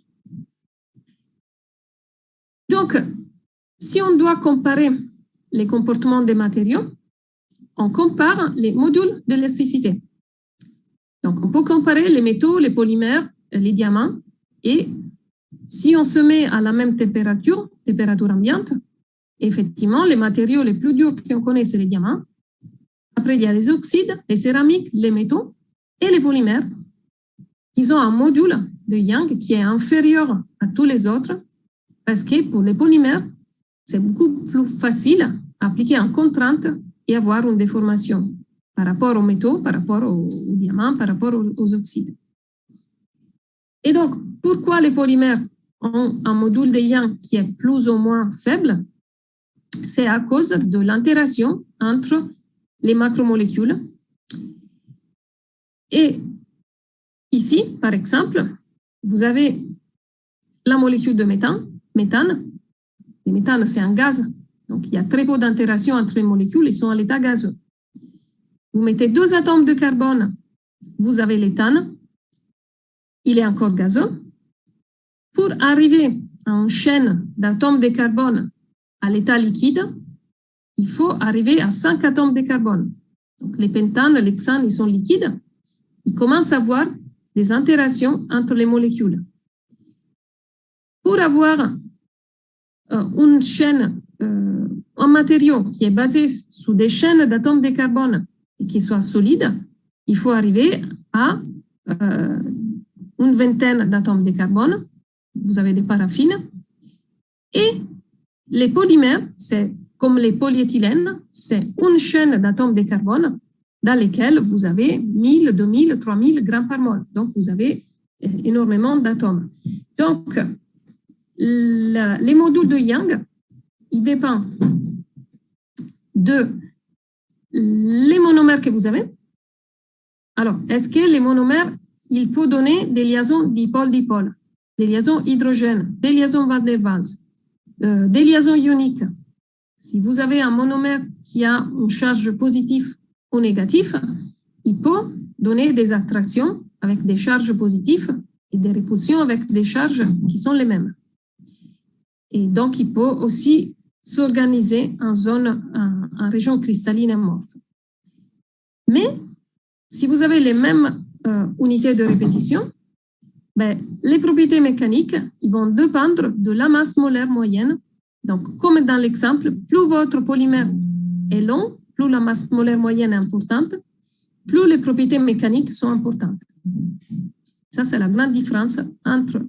Donc, si on doit comparer les comportements des matériaux, on compare les modules d'élasticité. Donc, on peut comparer les métaux, les polymères, les diamants, et si on se met à la même température ambiante, effectivement, les matériaux les plus durs qu'on connaît, c'est les diamants. Après, il y a les oxydes, les céramiques, les métaux et les polymères. Ils ont un module de Young qui est inférieur à tous les autres parce que pour les polymères, c'est beaucoup plus facile d'appliquer en contrainte et avoir une déformation par rapport aux métaux, par rapport aux diamants, par rapport aux oxydes. Et donc, pourquoi les polymères ont un module de Young qui est plus ou moins faible? C'est à cause de l'interaction entre les macromolécules. Et ici, par exemple, vous avez la molécule de méthane. Le méthane, c'est un gaz. Donc, il y a très peu d'interaction entre les molécules. Ils sont à l'état gazeux. Vous mettez 2 atomes de carbone. Vous avez l'éthane. Il est encore gazeux. Pour arriver à une chaîne d'atomes de carbone à l'état liquide, il faut arriver à 5 atomes de carbone. Donc, les pentanes, les hexanes, ils sont liquides. Ils commencent à avoir des interactions entre les molécules. Pour avoir une chaîne, un matériau qui est basé sur des chaînes d'atomes de carbone et qui soit solide, il faut arriver à une vingtaine d'atomes de carbone. Vous avez des paraffines. Et les polymères, c'est comme les polyéthylènes, c'est une chaîne d'atomes de carbone dans lesquels vous avez 1000, 2000, 3000 grammes par mol. Donc, vous avez énormément d'atomes. Donc, les modules de Young, ils dépendent de les monomères que vous avez. Alors, est-ce que les monomères, ils peuvent donner des liaisons dipôle-dipôle, des liaisons hydrogène, des liaisons Van der Waals, des liaisons ioniques? Si vous avez un monomère qui a une charge positive ou négative, il peut donner des attractions avec des charges positives et des répulsions avec des charges qui sont les mêmes. Et donc, il peut aussi s'organiser en région cristalline amorphe. Mais, si vous avez les mêmes unités de répétition, les propriétés mécaniques ils vont dépendre de la masse molaire moyenne. Donc, comme dans l'exemple, plus votre polymère est long, plus la masse molaire moyenne est importante, plus les propriétés mécaniques sont importantes. Ça, c'est la grande différence entre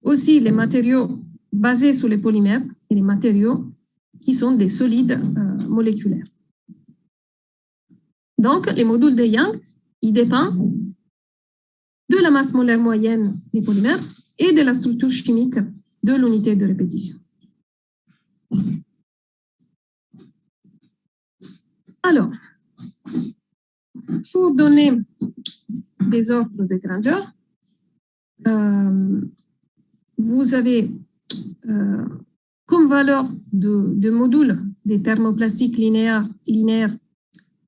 aussi les matériaux basés sur les polymères et les matériaux qui sont des solides moléculaires. Donc, les modules de Young, ils dépendent de la masse molaire moyenne des polymères et de la structure chimique de l'unité de répétition. Alors, pour donner des ordres de grandeur, vous avez comme valeur de module des thermoplastiques linéaires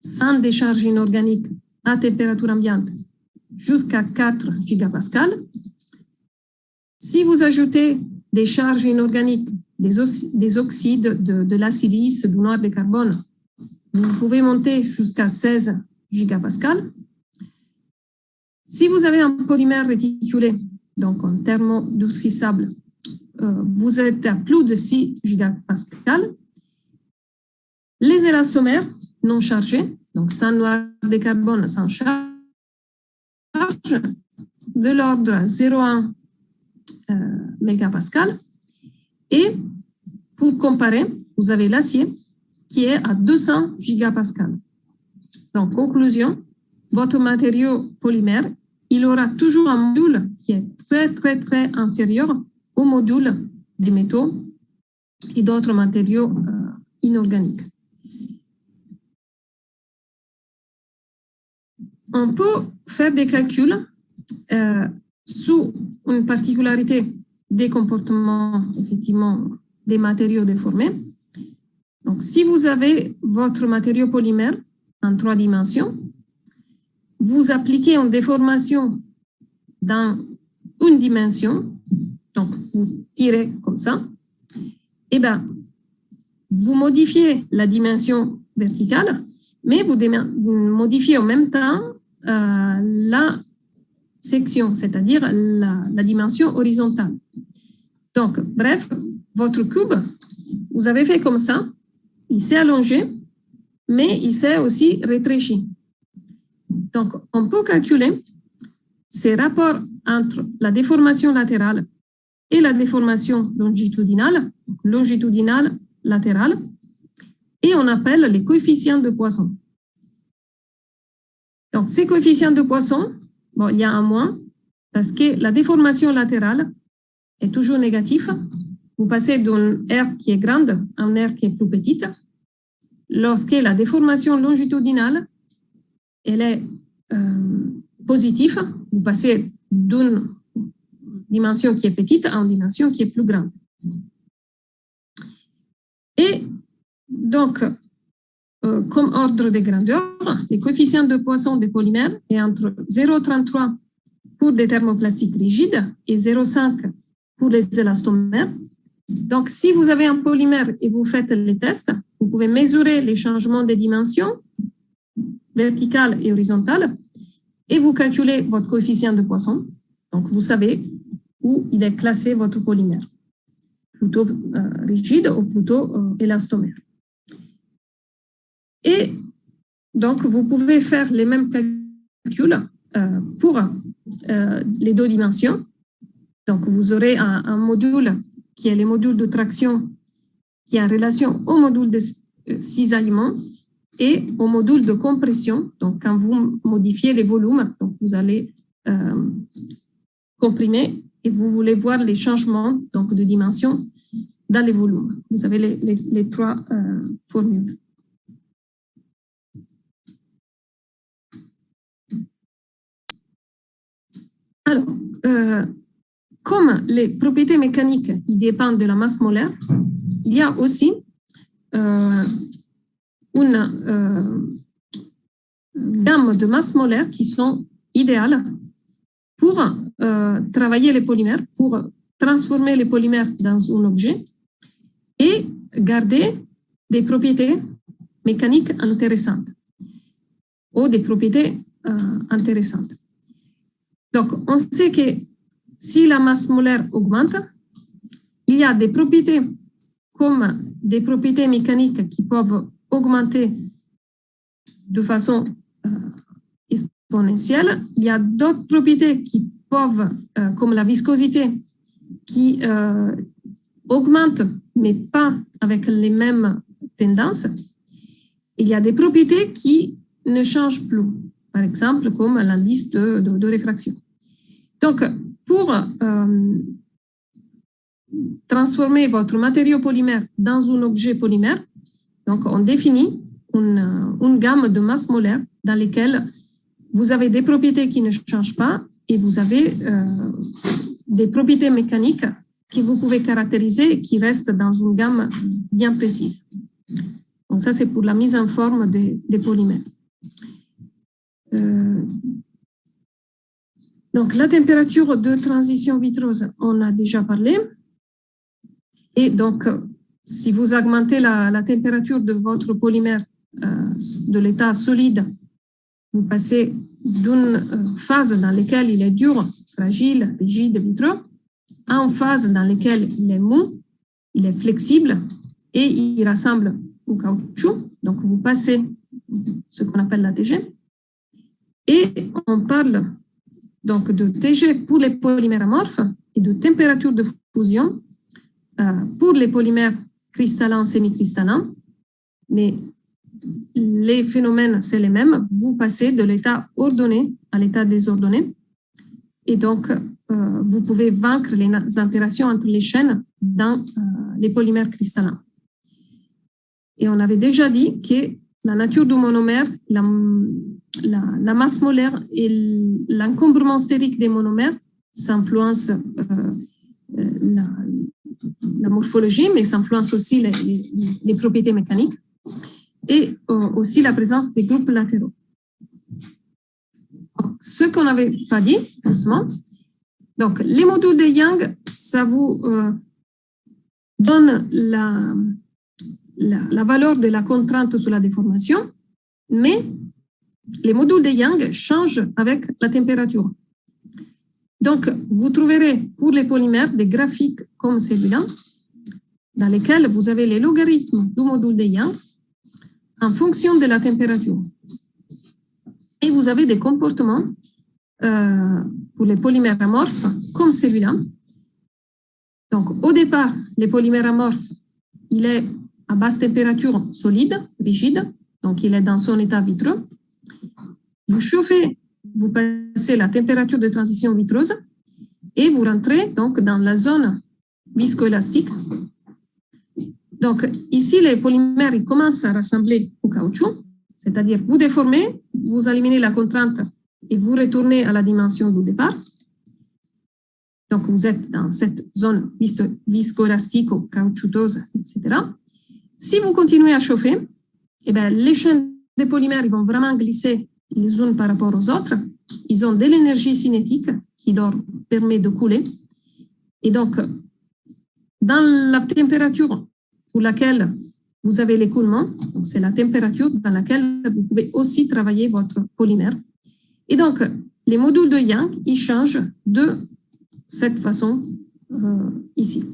sans décharge inorganique à température ambiante jusqu'à 4 gigapascales. Si vous ajoutez des charges inorganiques, des oxydes de la silice, du noir de carbone, vous pouvez monter jusqu'à 16 gigapascales. Si vous avez un polymère réticulé, donc en thermodurcissable, vous êtes à plus de 6 gigapascales. Les élastomères, non chargés, donc sans noir de carbone, sans charge, de l'ordre 0,1 mégapascal. Et pour comparer, vous avez l'acier qui est à 200 gigapascal. Donc, conclusion, votre matériau polymère, il aura toujours un module qui est très, très, très inférieur au module des métaux et d'autres matériaux inorganiques. On peut faire des calculs sous une particularité des comportements, effectivement, des matériaux déformés. Donc, si vous avez votre matériau polymère en 3 dimensions, vous appliquez une déformation dans une dimension, donc vous tirez comme ça, et bien, vous modifiez la dimension verticale, mais vous modifiez en même temps la section, c'est-à-dire la dimension horizontale. Donc, bref, votre cube, vous avez fait comme ça, il s'est allongé, mais il s'est aussi rétréci. Donc, on peut calculer ces rapports entre la déformation latérale et la déformation longitudinale, latérale, et on appelle les coefficients de Poisson. Donc, ces coefficients de Poisson, bon, il y a un moins, parce que la déformation latérale est toujours négative. Vous passez d'une R qui est grande à une R qui est plus petite. Lorsque la déformation longitudinale, elle est positive, vous passez d'une dimension qui est petite à une dimension qui est plus grande. Et donc, comme ordre de grandeur, les coefficients de Poisson des polymères est entre 0,33 pour des thermoplastiques rigides et 0,5 pour les élastomères. Donc, si vous avez un polymère et vous faites les tests, vous pouvez mesurer les changements des dimensions verticales et horizontales et vous calculez votre coefficient de Poisson. Donc, vous savez où il est classé votre polymère, plutôt rigide ou plutôt élastomère. Et donc, vous pouvez faire les mêmes calculs pour les 2 dimensions. Donc, vous aurez un module qui est le module de traction qui est en relation au module de cisaillement et au module de compression. Donc, quand vous modifiez les volumes, donc vous allez comprimer et vous voulez voir les changements donc, de dimension dans les volumes. Vous avez les 3 formules. Alors, comme les propriétés mécaniques ils dépendent de la masse molaire, il y a aussi une gamme de masses molaires qui sont idéales pour travailler les polymères, pour transformer les polymères dans un objet et garder des propriétés mécaniques intéressantes ou des propriétés intéressantes. Donc, on sait que si la masse molaire augmente, il y a des propriétés comme des propriétés mécaniques qui peuvent augmenter de façon exponentielle. Il y a d'autres propriétés qui peuvent, comme la viscosité, qui augmentent, mais pas avec les mêmes tendances. Il y a des propriétés qui ne changent plus, par exemple, comme l'indice de réfraction. Donc, pour transformer votre matériau polymère dans un objet polymère, donc on définit une gamme de masses molaires dans lesquelles vous avez des propriétés qui ne changent pas et vous avez des propriétés mécaniques que vous pouvez caractériser et qui restent dans une gamme bien précise. Donc ça, c'est pour la mise en forme des polymères. Donc, la température de transition vitrose, on a déjà parlé. Et donc, si vous augmentez la température de votre polymère de l'état solide, vous passez d'une phase dans laquelle il est dur, fragile, rigide, vitreux, à une phase dans laquelle il est mou, il est flexible et il ressemble au caoutchouc. Donc, vous passez ce qu'on appelle la TG. Et on parle donc de TG pour les polymères amorphes et de température de fusion pour les polymères cristallins, semi-cristallins. Mais les phénomènes, c'est les mêmes. Vous passez de l'état ordonné à l'état désordonné. Et donc, vous pouvez vaincre les interactions entre les chaînes dans les polymères cristallins. Et on avait déjà dit que la nature du monomère, la masse molaire et l'encombrement stérique des monomères s'influencent la morphologie, mais s'influencent aussi les propriétés mécaniques et aussi la présence des groupes latéraux. Ce qu'on n'avait pas dit, justement, donc les modules de Young, ça vous donne la valeur de la contrainte sur la déformation, mais les modules de Young changent avec la température. Donc, vous trouverez pour les polymères des graphiques comme celui-là, dans lesquels vous avez les logarithmes du module de Young en fonction de la température. Et vous avez des comportements pour les polymères amorphes comme celui-là. Donc, au départ, les polymères amorphes, il est à basse température solide, rigide, donc il est dans son état vitreux. Vous chauffez, vous passez la température de transition vitreuse et vous rentrez donc dans la zone viscoélastique. Donc ici, les polymères ils commencent à rassembler au caoutchouc, c'est-à-dire vous déformez, vous éliminez la contrainte et vous retournez à la dimension du départ. Donc vous êtes dans cette zone viscoélastique ou caoutchouteuse, etc. Si vous continuez à chauffer, eh bien, les chaînes des polymères ils vont vraiment glisser les unes par rapport aux autres. Ils ont de l'énergie cinétique qui leur permet de couler. Et donc, dans la température pour laquelle vous avez l'écoulement, c'est la température dans laquelle vous pouvez aussi travailler votre polymère. Et donc, les modules de Young, ils changent de cette façon ici.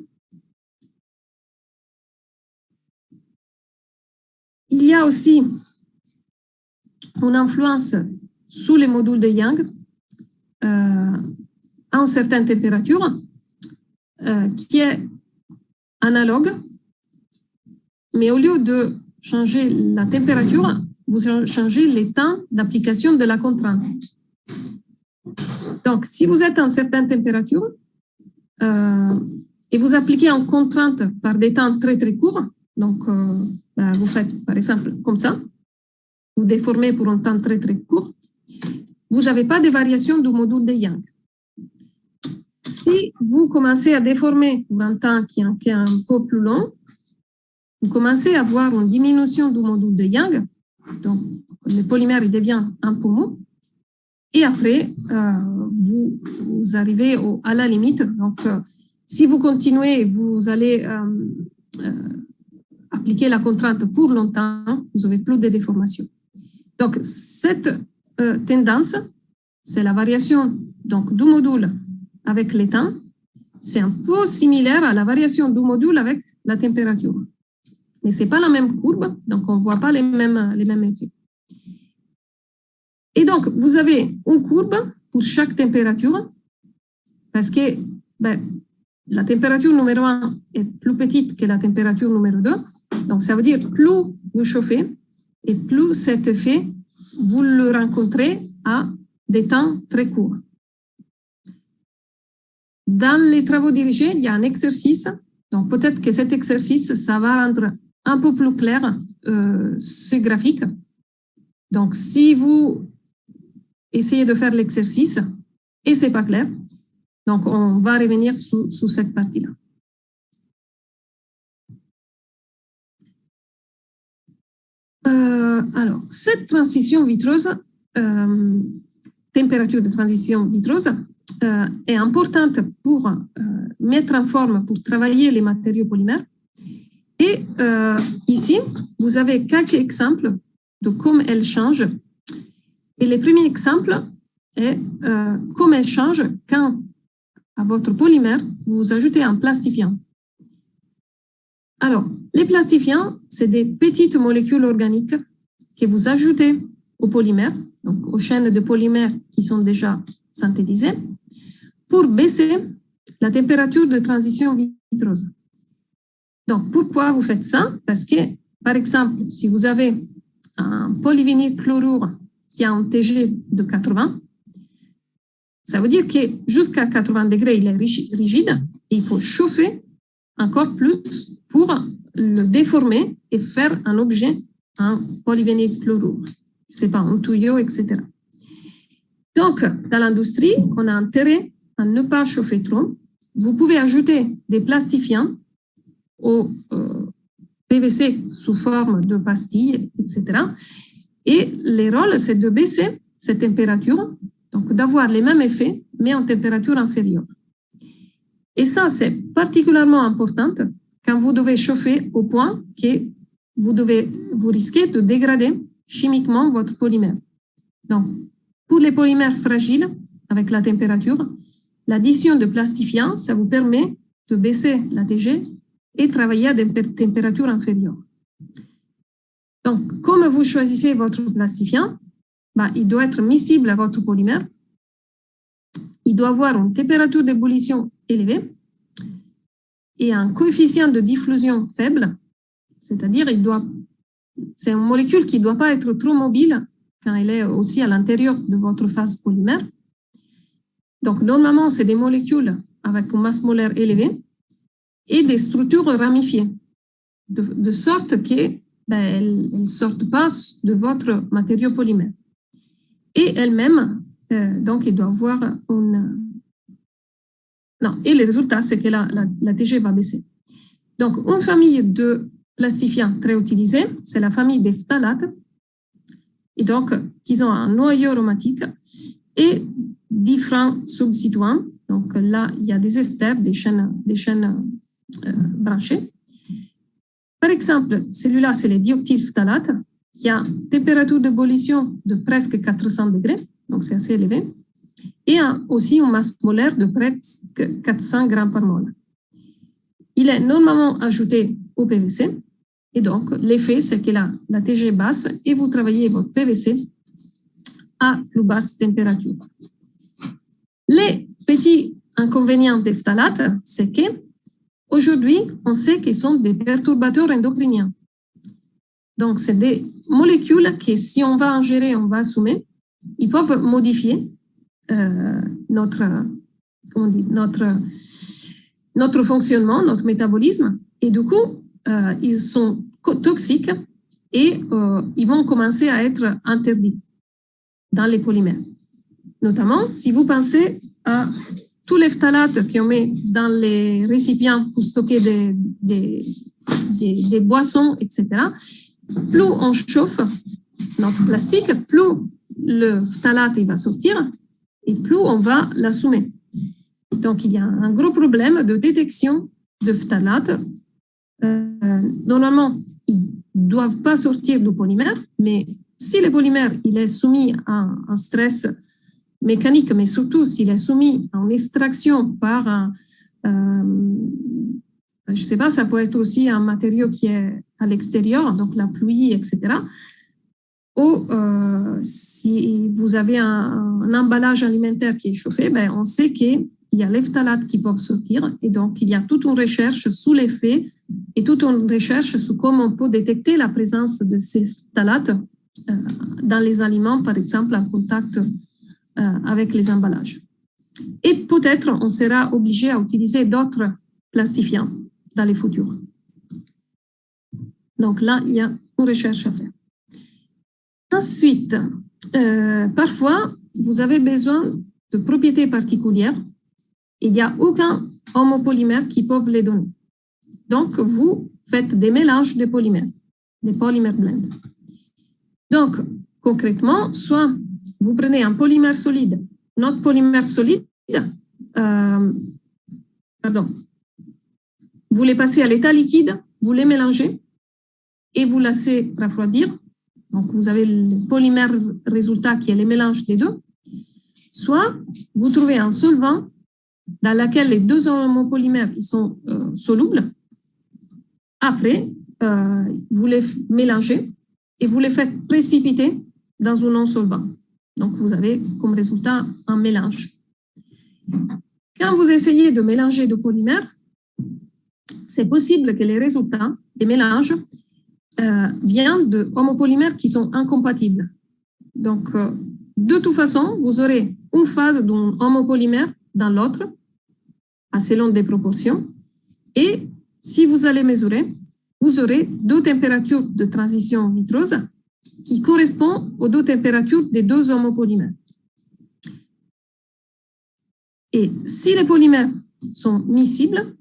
Il y a aussi une influence sous les modules de Young à une certaine température qui est analogue, mais au lieu de changer la température, vous changez les temps d'application de la contrainte. Donc, si vous êtes à une certaine température et vous appliquez une contrainte par des temps très très courts, donc vous faites par exemple comme ça, vous déformez pour un temps très très court, vous n'avez pas de variation du module de Young. Si vous commencez à déformer pour un temps qui est un peu plus long, vous commencez à avoir une diminution du module de Young, donc le polymère il devient un peu mou, et après vous arrivez à la limite. Donc si vous continuez, vous allez appliquer la contrainte pour longtemps, vous n'avez plus de déformation. Donc cette tendance, c'est la variation donc, du module avec les temps. C'est un peu similaire à la variation du module avec la température. Mais ce n'est pas la même courbe, donc on ne voit pas les mêmes effets. Et donc, vous avez une courbe pour chaque température, parce que la température numéro 1 est plus petite que la température numéro 2. Donc, ça veut dire plus vous chauffez et plus cet effet, vous le rencontrez à des temps très courts. Dans les travaux dirigés, il y a un exercice. Donc, peut-être que cet exercice, ça va rendre un peu plus clair ce graphique. Donc, si vous essayez de faire l'exercice et ce n'est pas clair, donc on va revenir sur cette partie-là. Alors, cette transition vitreuse, température de transition vitreuse, est importante pour mettre en forme, pour travailler les matériaux polymères. Et ici, vous avez quelques exemples de comment elles changent. Et le premier exemple est comment elles changent quand, à votre polymère, vous ajoutez un plastifiant. Alors, les plastifiants, c'est des petites molécules organiques que vous ajoutez au polymère, donc aux chaînes de polymères qui sont déjà synthétisées, pour baisser la température de transition vitrose. Donc, pourquoi vous faites ça? Parce que, par exemple, si vous avez un polyvinyle chlorure qui a un TG de 80, ça veut dire que jusqu'à 80 degrés, il est rigide et il faut chauffer encore plus pour le déformer et faire un objet en polyvinyle chlorure. C'est pas un tuyau, etc. Donc, dans l'industrie, on a intérêt à ne pas chauffer trop. Vous pouvez ajouter des plastifiants au PVC sous forme de pastilles, etc. Et le rôle, c'est de baisser cette température, donc d'avoir les mêmes effets, mais en température inférieure. Et ça, c'est particulièrement important quand vous devez chauffer au point que vous risquez de dégrader chimiquement votre polymère. Donc, pour les polymères fragiles, avec la température, l'addition de plastifiants, ça vous permet de baisser la TG et travailler à des températures inférieures. Donc, comme vous choisissez votre plastifiant, il doit être miscible à votre polymère, il doit avoir une température d'ébullition élevée et un coefficient de diffusion faible, c'est-à-dire c'est une molécule qui ne doit pas être trop mobile quand elle est aussi à l'intérieur de votre phase polymère. Donc, normalement, c'est des molécules avec une masse molaire élevée et des structures ramifiées, de sorte qu'elles ne sortent pas de votre matériau polymère. Et elles-mêmes, donc, il doit avoir une... Non, et le résultat, c'est que la TG va baisser. Donc, une famille de plastifiants très utilisés, c'est la famille des phtalates, et donc, qui ont un noyau aromatique et différents substituants. Donc là, il y a des esters, des chaînes branchées. Par exemple, celui-là, c'est le dioctylphtalate, qui a une température d'ébullition de presque 400 degrés, donc c'est assez élevé, et a aussi une masse molaire de presque 400 grammes par mol. Il est normalement ajouté au PVC, et donc l'effet, c'est que la TG basse et vous travaillez votre PVC à plus basse température. Les petits inconvénients des phtalates, c'est qu'aujourd'hui, on sait qu'ils sont des perturbateurs endocriniens. Donc, c'est des molécules que si on va ingérer, on va assommer, ils peuvent modifier notre fonctionnement, notre métabolisme, et du coup, ils sont toxiques et ils vont commencer à être interdits dans les polymères. Notamment, si vous pensez à tous les phtalates qu'on met dans les récipients pour stocker des boissons, etc., plus on chauffe notre plastique, plus le phthalate il va sortir et plus on va l'assommer. Donc, il y a un gros problème de détection de phtalates. Normalement, ils ne doivent pas sortir du polymère, mais si le polymère il est soumis à un stress mécanique, mais surtout s'il est soumis à une extraction par je ne sais pas, ça peut être aussi un matériau qui est à l'extérieur, donc la pluie, etc. Ou si vous avez un emballage alimentaire qui est chauffé, on sait qu'il y a les phtalates qui peuvent sortir, et donc il y a toute une recherche sous l'effet et toute une recherche sur comment on peut détecter la présence de ces phtalates dans les aliments, par exemple, en contact avec les emballages. Et peut-être on sera obligé à utiliser d'autres plastifiants dans les futurs. Donc là, il y a une recherche à faire. Ensuite, parfois, vous avez besoin de propriétés particulières. Il n'y a aucun homopolymère qui peut les donner. Donc, vous faites des mélanges de polymères, des polymères blends. Donc, concrètement, soit vous prenez un polymère solide, notre polymère solide, vous les passez à l'état liquide, vous les mélangez et vous laissez refroidir. Donc, vous avez le polymère résultat qui est le mélange des deux. Soit vous trouvez un solvant dans lequel les deux homopolymères ils sont solubles. Après, vous les mélangez et vous les faites précipiter dans un non-solvant. Donc, vous avez comme résultat un mélange. Quand vous essayez de mélanger deux polymères, c'est possible que les résultats des mélanges viennent de homopolymères qui sont incompatibles. Donc, de toute façon, vous aurez une phase d'un homopolymère dans l'autre, selon des proportions. Et si vous allez mesurer, vous aurez deux températures de transition vitrose qui correspondent aux deux températures des deux homopolymères. Et si les polymères sont miscibles,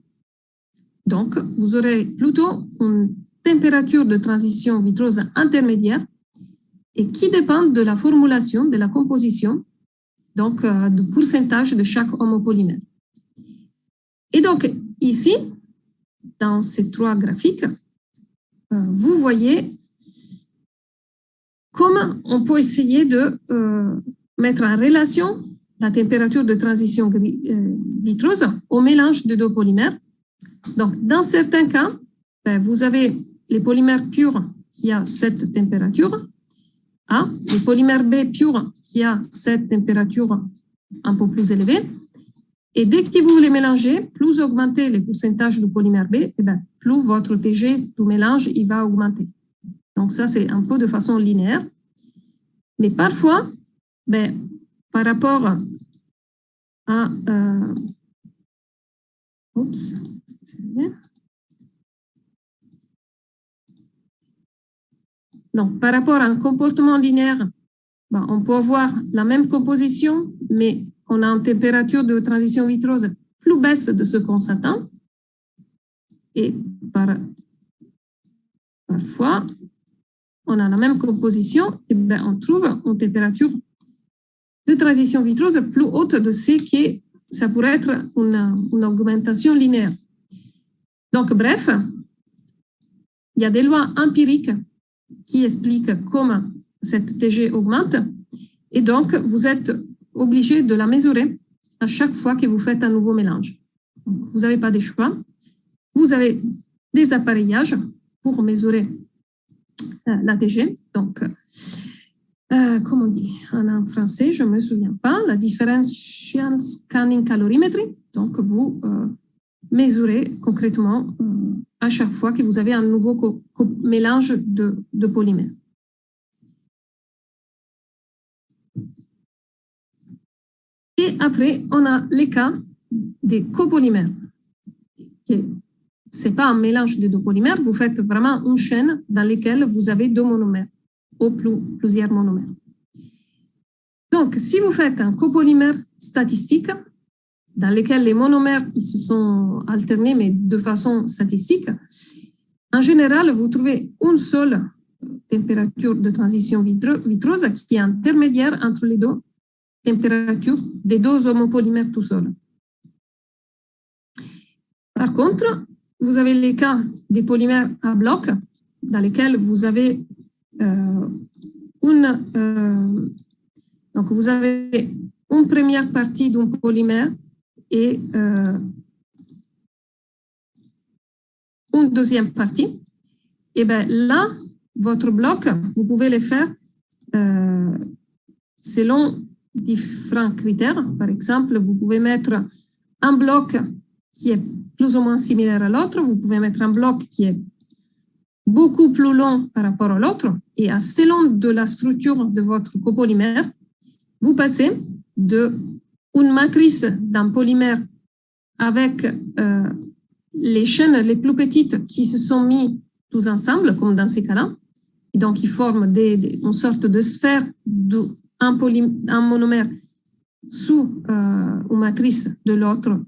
donc vous aurez plutôt une température de transition vitrose intermédiaire et qui dépend de la formulation, de la composition, donc du pourcentage de chaque homopolymère. Et donc ici, dans ces trois graphiques, vous voyez comment on peut essayer de mettre en relation la température de transition vitrose au mélange de deux polymères. Donc, dans certains cas, vous avez les polymères purs qui ont cette température A, les polymères B purs qui ont cette température un peu plus élevée. Et dès que vous les mélangez, plus augmentez les pourcentages du polymère B, et plus votre TG du mélange il va augmenter. Donc, ça, c'est un peu de façon linéaire. Mais parfois, par rapport à... Donc, par rapport à un comportement linéaire, on peut avoir la même composition, mais on a une température de transition vitrose plus basse de ce qu'on s'attend. Et parfois, on a la même composition, et on trouve une température de transition vitrose plus haute de ce que ça pourrait être une augmentation linéaire. Donc, bref, il y a des lois empiriques qui expliquent comment cette TG augmente, et donc vous êtes obligé de la mesurer à chaque fois que vous faites un nouveau mélange. Donc, vous n'avez pas de choix. Vous avez des appareillages pour mesurer la TG. Donc, comment on dit en français, je ne me souviens pas, la differential scanning calorimetry. Donc, vous mesurez concrètement à chaque fois que vous avez un nouveau mélange de polymères. Et après, on a les cas des copolymères. Ce n'est pas un mélange de deux polymères, vous faites vraiment une chaîne dans laquelle vous avez deux monomères ou plusieurs monomères. Donc, si vous faites un copolymère statistique, dans lequel les monomères ils se sont alternés, mais de façon statistique, en général, vous trouvez une seule température de transition vitrose qui est intermédiaire entre les deux températures des deux homopolymères tout seuls. Par contre, vous avez les cas des polymères à bloc, dans lesquels vous avez donc vous avez une première partie d'un polymère et une deuxième partie. Et bien là, votre bloc, vous pouvez le faire selon différents critères. Par exemple, vous pouvez mettre un bloc qui est plus ou moins similaire à l'autre. Vous pouvez mettre un bloc qui est beaucoup plus long par rapport à l'autre. Et selon de la structure de votre copolymère, vous passez d'une matrice d'un polymère avec les chaînes les plus petites qui se sont mises tous ensemble, comme dans ces cas-là. Et donc, ils forment une sorte de sphère d'un monomère sous une matrice de l'autre,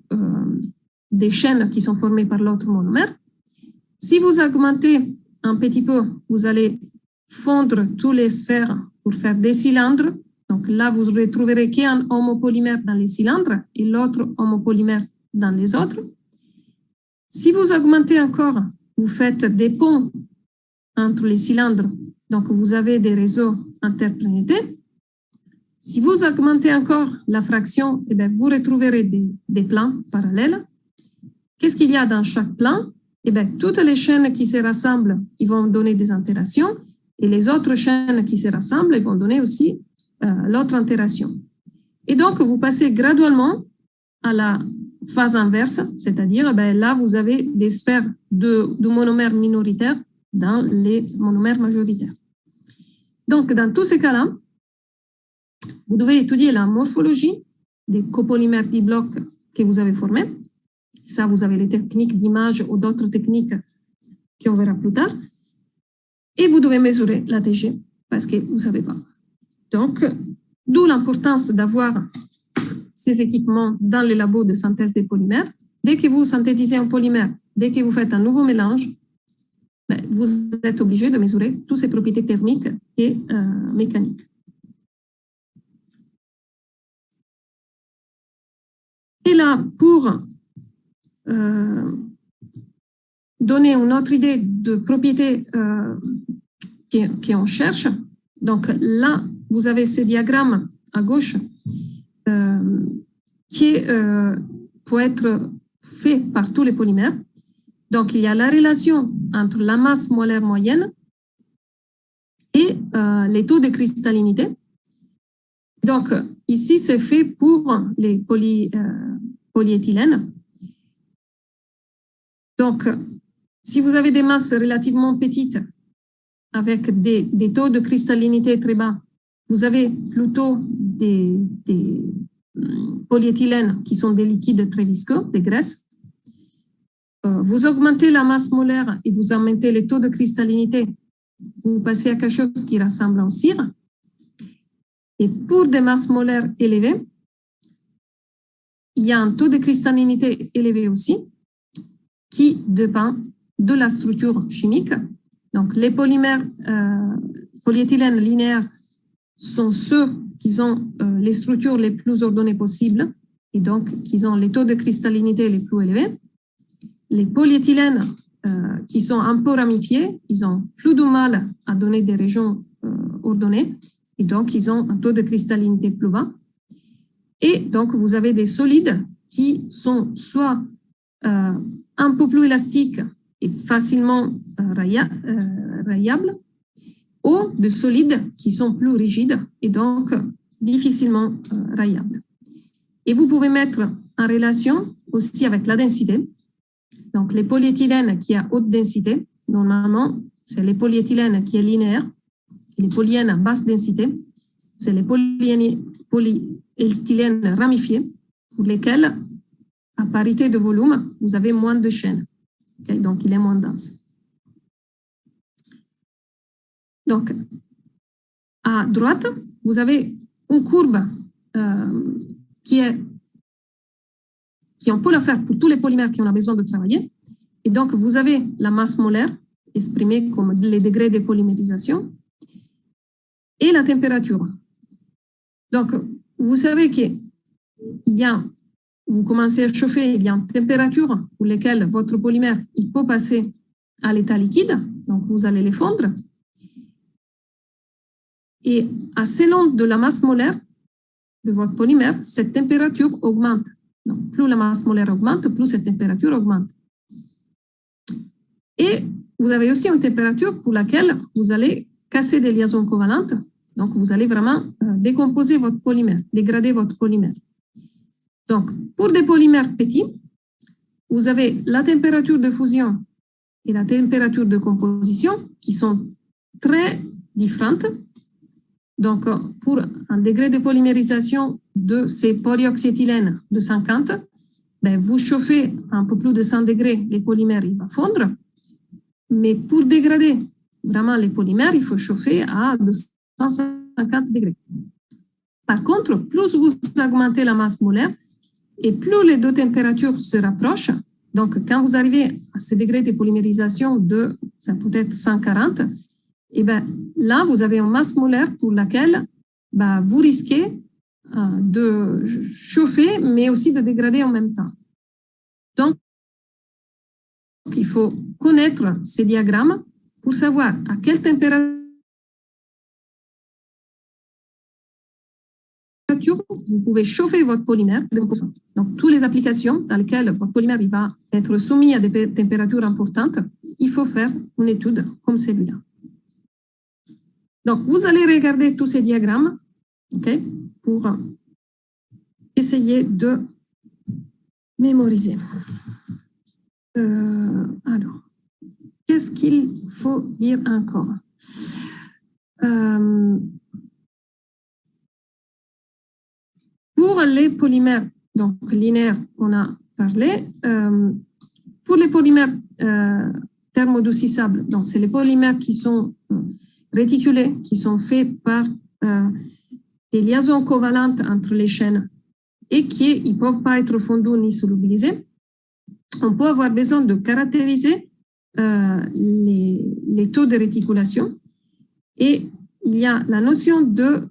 des chaînes qui sont formées par l'autre monomère. Si vous augmentez un petit peu, vous allez fondre toutes les sphères pour faire des cylindres. Donc là, vous ne retrouverez qu'un homopolymère dans les cylindres et l'autre homopolymère dans les autres. Si vous augmentez encore, vous faites des ponts entre les cylindres. Donc, vous avez des réseaux interplanétaires. Si vous augmentez encore la fraction, eh bien, vous retrouverez des plans parallèles. Qu'est-ce qu'il y a dans chaque plan? Eh bien, toutes les chaînes qui se rassemblent, ils vont donner des interactions. Et les autres chaînes qui se rassemblent vont donner aussi l'autre intération. Et donc, vous passez graduellement à la phase inverse, c'est-à-dire là, vous avez des sphères de monomères minoritaires dans les monomères majoritaires. Donc, dans tous ces cas-là, vous devez étudier la morphologie des copolymères diblocs que vous avez formés. Ça, vous avez les techniques d'image ou d'autres techniques qu'on verra plus tard. Et vous devez mesurer l'ATG parce que vous ne savez pas. Donc, d'où l'importance d'avoir ces équipements dans les labos de synthèse des polymères. Dès que vous synthétisez un polymère, dès que vous faites un nouveau mélange, vous êtes obligé de mesurer toutes ces propriétés thermiques et mécaniques. Et là, pour donner une autre idée de propriétés qu'on cherche, donc là, vous avez ces diagrammes à gauche qui peut être fait par tous les polymères. Donc, il y a la relation entre la masse molaire moyenne et les taux de cristallinité. Donc, ici, c'est fait pour les polyéthylènes. Donc, si vous avez des masses relativement petites avec des taux de cristallinité très bas, vous avez plutôt des polyéthylènes qui sont des liquides très visqueux, des graisses. Vous augmentez la masse molaire et vous augmentez les taux de cristallinité, vous passez à quelque chose qui ressemble à un cire. Et pour des masses molaires élevées, il y a un taux de cristallinité élevé aussi qui dépend de la structure chimique. Donc, les polymères polyéthylènes linéaires sont ceux qui ont les structures les plus ordonnées possibles et donc qui ont les taux de cristallinité les plus élevés. Les polyéthylènes qui sont un peu ramifiés, ils ont plus de mal à donner des régions ordonnées et donc ils ont un taux de cristallinité plus bas. Et donc, vous avez des solides qui sont soit un peu plus élastiques et facilement raillables, ou des solides qui sont plus rigides et donc difficilement raillables. Et vous pouvez mettre en relation aussi avec la densité. Donc, les polyéthylènes qui ont haute densité, normalement, c'est les polyéthylènes qui sont linéaires, et les polyènes à basse densité, c'est les polyéthylènes ramifiés, pour lesquels, à parité de volume, vous avez moins de chaînes. Okay? Donc, il est moins dense. Donc, à droite, vous avez une courbe on peut la faire pour tous les polymères qui ont besoin de travailler. Et donc, vous avez la masse molaire exprimée comme les degrés de polymérisation et la température. Donc, vous savez que vous commencez à chauffer, il y a une température pour laquelle votre polymère il peut passer à l'état liquide. Donc, vous allez les fondre. Et selon de la masse molaire de votre polymère, cette température augmente. Donc, plus la masse molaire augmente, plus cette température augmente. Et vous avez aussi une température pour laquelle vous allez casser des liaisons covalentes. Donc, vous allez vraiment décomposer votre polymère, dégrader votre polymère. Donc, pour des polymères petits, vous avez la température de fusion et la température de composition qui sont très différentes. Donc, pour un degré de polymérisation de ces polyoxyéthylènes de 50, vous chauffez un peu plus de 100 degrés, les polymères ils vont fondre. Mais pour dégrader vraiment les polymères, il faut chauffer à 250 degrés. Par contre, plus vous augmentez la masse molaire et plus les deux températures se rapprochent, donc quand vous arrivez à ces degrés de polymérisation de, ça peut être 140, et là, vous avez une masse molaire pour laquelle vous risquez de chauffer, mais aussi de dégrader en même temps. Donc, il faut connaître ces diagrammes pour savoir à quelle température vous pouvez chauffer votre polymère. Donc, toutes les applications dans lesquelles votre polymère il va être soumis à des températures importantes, il faut faire une étude comme celle-là. Donc, vous allez regarder tous ces diagrammes, okay, pour essayer de mémoriser. Alors, qu'est-ce qu'il faut dire encore? Pour les polymères, donc linéaires, on a parlé. Pour les polymères thermodoucissables, donc c'est les polymères qui sont réticulés, qui sont faits par des liaisons covalentes entre les chaînes et qui ne peuvent pas être fondus ni solubilisés. On peut avoir besoin de caractériser les taux de réticulation. Et il y a la notion de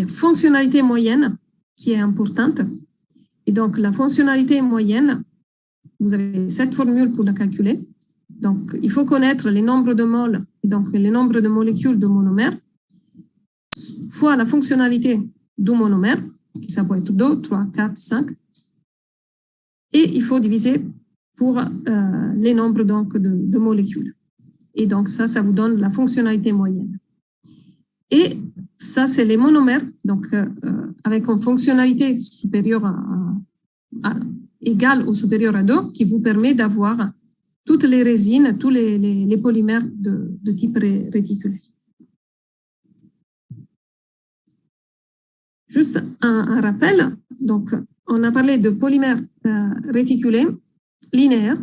fonctionnalité moyenne qui est importante. Et donc, la fonctionnalité moyenne, vous avez cette formule pour la calculer. Donc, il faut connaître les nombres de moles, et donc les nombres de molécules de monomère, fois la fonctionnalité du monomère, qui ça peut être 2, 3, 4, 5. Et il faut diviser pour les nombres donc, de molécules. Et donc, ça vous donne la fonctionnalité moyenne. Et ça, c'est les monomères, donc avec une fonctionnalité supérieure égale ou supérieure à 2, qui vous permet d'avoir toutes les résines, tous les polymères de type réticulé. Juste un rappel, donc on a parlé de polymères réticulés linéaires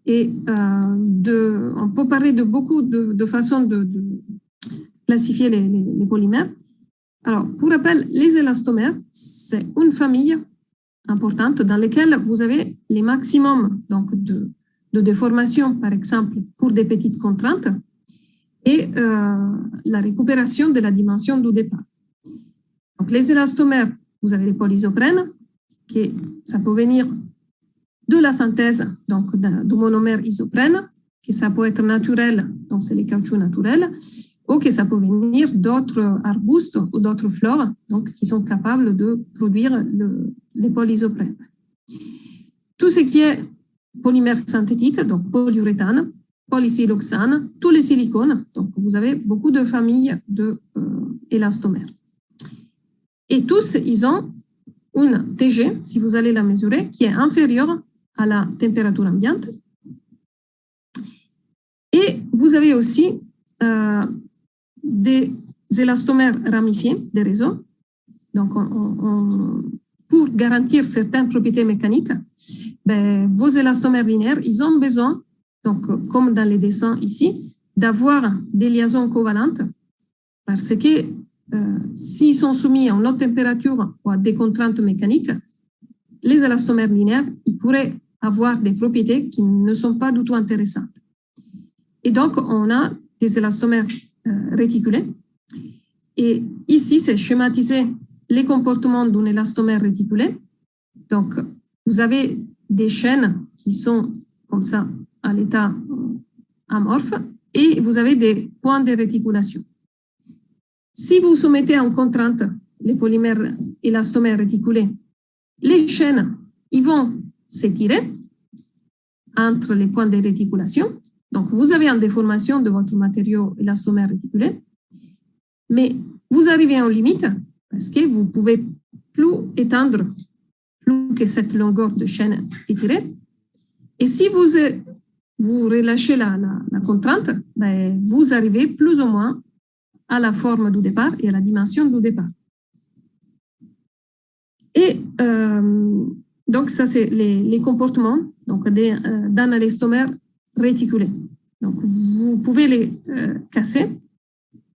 et on peut parler de beaucoup de façons de classifier les polymères. Alors, pour rappel, les élastomères, c'est une famille importante dans laquelle vous avez les maximums donc, de déformation, par exemple, pour des petites contraintes et la récupération de la dimension du départ. Donc, les élastomères, vous avez les polysoprènes, qui ça peut venir de la synthèse donc, du monomère isoprène, que ça peut être naturel, donc c'est les caoutchoucs naturels, ou que ça peut venir d'autres arbustes ou d'autres fleurs donc, qui sont capables de produire les polysoprènes. Tout ce qui est polymère synthétique, donc polyuréthane, polysiloxane, tous les silicones, donc vous avez beaucoup de familles d'élastomères. Et tous, ils ont une TG, si vous allez la mesurer, qui est inférieure à la température ambiante. Et vous avez aussi des élastomères ramifiés, des réseaux. Donc, pour garantir certaines propriétés mécaniques, vos élastomères linéaires, ils ont besoin, donc, comme dans les dessins ici, d'avoir des liaisons covalentes parce que s'ils sont soumis à une haute température ou à des contraintes mécaniques, les élastomères linéaires, ils pourraient avoir des propriétés qui ne sont pas du tout intéressantes. Et donc, on a des élastomères réticulés. Et ici, c'est schématiser les comportements d'un élastomère réticulé. Donc, vous avez des chaînes qui sont comme ça à l'état amorphe et vous avez des points de réticulation. Si vous soumettez en contrainte les polymères élastomères réticulés, les chaînes ils vont s'étirer entre les points de réticulation. Donc, vous avez une déformation de votre matériau élastomère réticulé, mais vous arrivez en limite parce que vous ne pouvez plus étendre plus que cette longueur de chaîne étirée. Et si vous relâchez la contrainte, vous arrivez plus ou moins à la forme du départ et à la dimension du départ. Et donc, ça, c'est les comportements d'un élastomère réticulé. Donc, vous pouvez les casser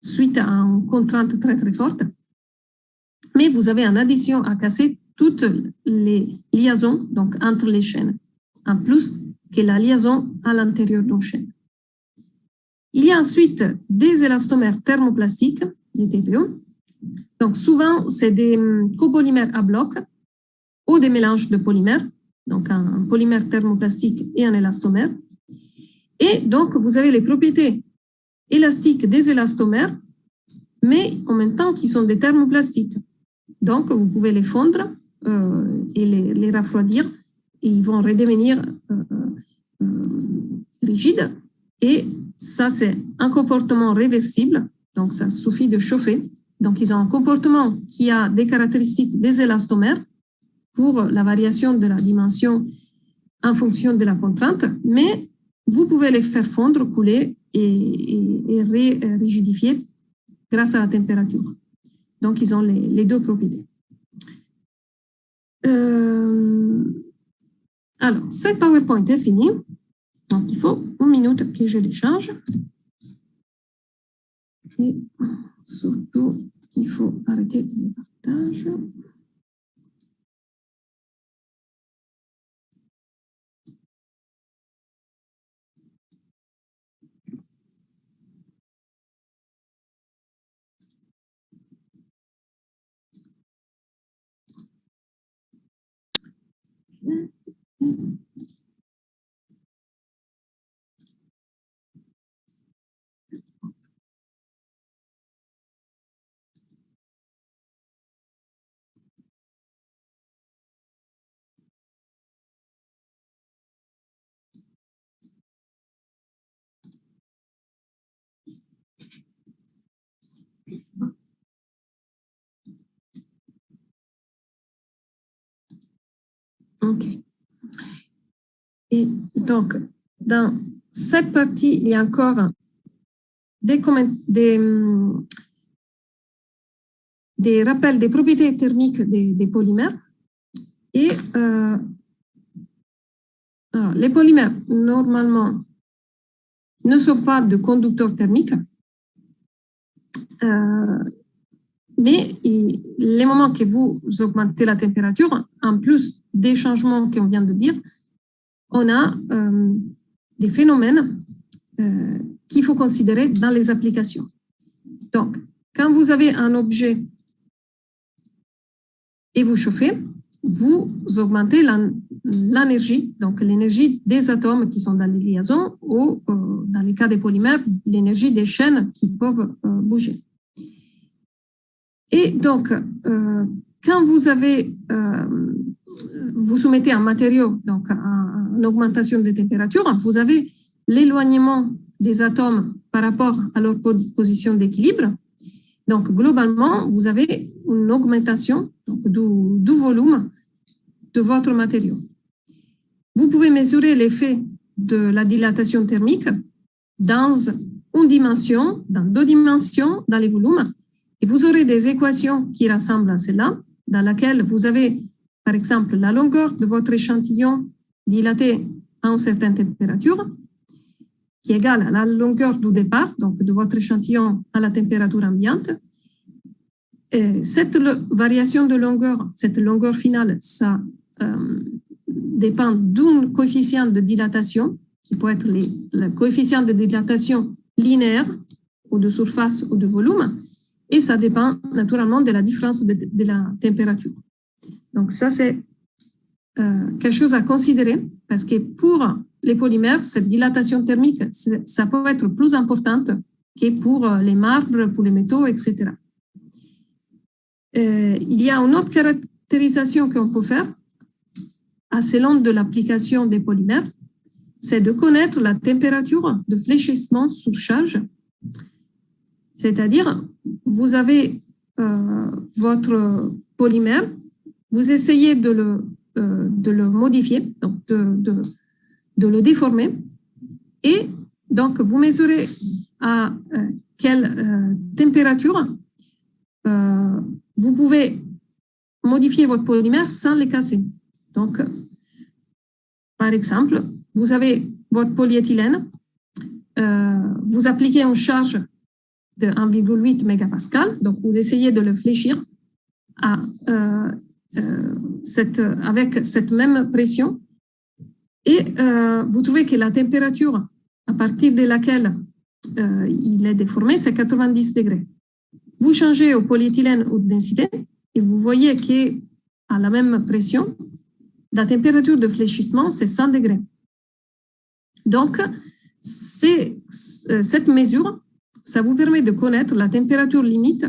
suite à une contrainte très, très forte, mais vous avez en addition à casser toutes les liaisons donc, entre les chaînes, en plus que la liaison à l'intérieur d'une chaîne. Il y a ensuite des élastomères thermoplastiques, des TPO. Donc, souvent, c'est des copolymères à bloc ou des mélanges de polymères, donc un polymère thermoplastique et un élastomère. Et donc, vous avez les propriétés élastiques des élastomères, mais en même temps qui sont des thermoplastiques. Donc, vous pouvez les fondre et les refroidir et ils vont redevenir rigides. Et ça, c'est un comportement réversible. Donc, ça suffit de chauffer. Donc, ils ont un comportement qui a des caractéristiques des élastomères pour la variation de la dimension en fonction de la contrainte, mais vous pouvez les faire fondre, couler et rigidifier grâce à la température. Donc, ils ont les deux propriétés. Alors, cette PowerPoint est finie. Donc, il faut 1 minute que je les change. Et surtout, il faut arrêter le partage. OK. Et donc, dans cette partie, il y a encore des rappels des propriétés thermiques des polymères. Et alors, les polymères, normalement, ne sont pas de conducteurs thermiques. Mais les moments que vous augmentez la température, en plus des changements qu'on vient de dire, on a des phénomènes qu'il faut considérer dans les applications. Donc, quand vous avez un objet et vous chauffez, vous augmentez l'énergie, donc l'énergie des atomes qui sont dans les liaisons ou, dans les cas des polymères, l'énergie des chaînes qui peuvent bouger. Et donc, quand vous soumettez un matériau donc à une augmentation des températures, vous avez l'éloignement des atomes par rapport à leur position d'équilibre. Donc, globalement, vous avez une augmentation donc, du volume de votre matériau. Vous pouvez mesurer l'effet de la dilatation thermique dans une dimension, dans 2 dimensions, dans les volumes. Et vous aurez des équations qui ressemblent à celle-là, dans laquelle vous avez, par exemple, la longueur de votre échantillon dilaté à une certaine température, qui est égale à la longueur du départ, donc de votre échantillon à la température ambiante. Et cette variation de longueur, cette longueur finale, ça dépend d'un coefficient de dilatation, qui peut être le coefficient de dilatation linéaire, ou de surface ou de volume, et ça dépend naturellement de la différence de la température. Donc ça, c'est quelque chose à considérer, parce que pour les polymères, cette dilatation thermique, ça peut être plus importante que pour les marbres, pour les métaux, etc. Il y a une autre caractérisation qu'on peut faire, selon de l'application des polymères, c'est de connaître la température de fléchissement sur charge. C'est-à-dire, vous avez votre polymère, vous essayez de le modifier, donc de le déformer, et donc vous mesurez à quelle température vous pouvez modifier votre polymère sans les casser. Donc, par exemple, vous avez votre polyéthylène, vous appliquez une charge de 1,8 mégapascal, donc vous essayez de le fléchir avec cette même pression, et vous trouvez que la température à partir de laquelle il est déformé, c'est 90 degrés. Vous changez au polyéthylène haute densité et vous voyez qu'à la même pression, la température de fléchissement, c'est 100 degrés. Donc, cette mesure, ça vous permet de connaître la température limite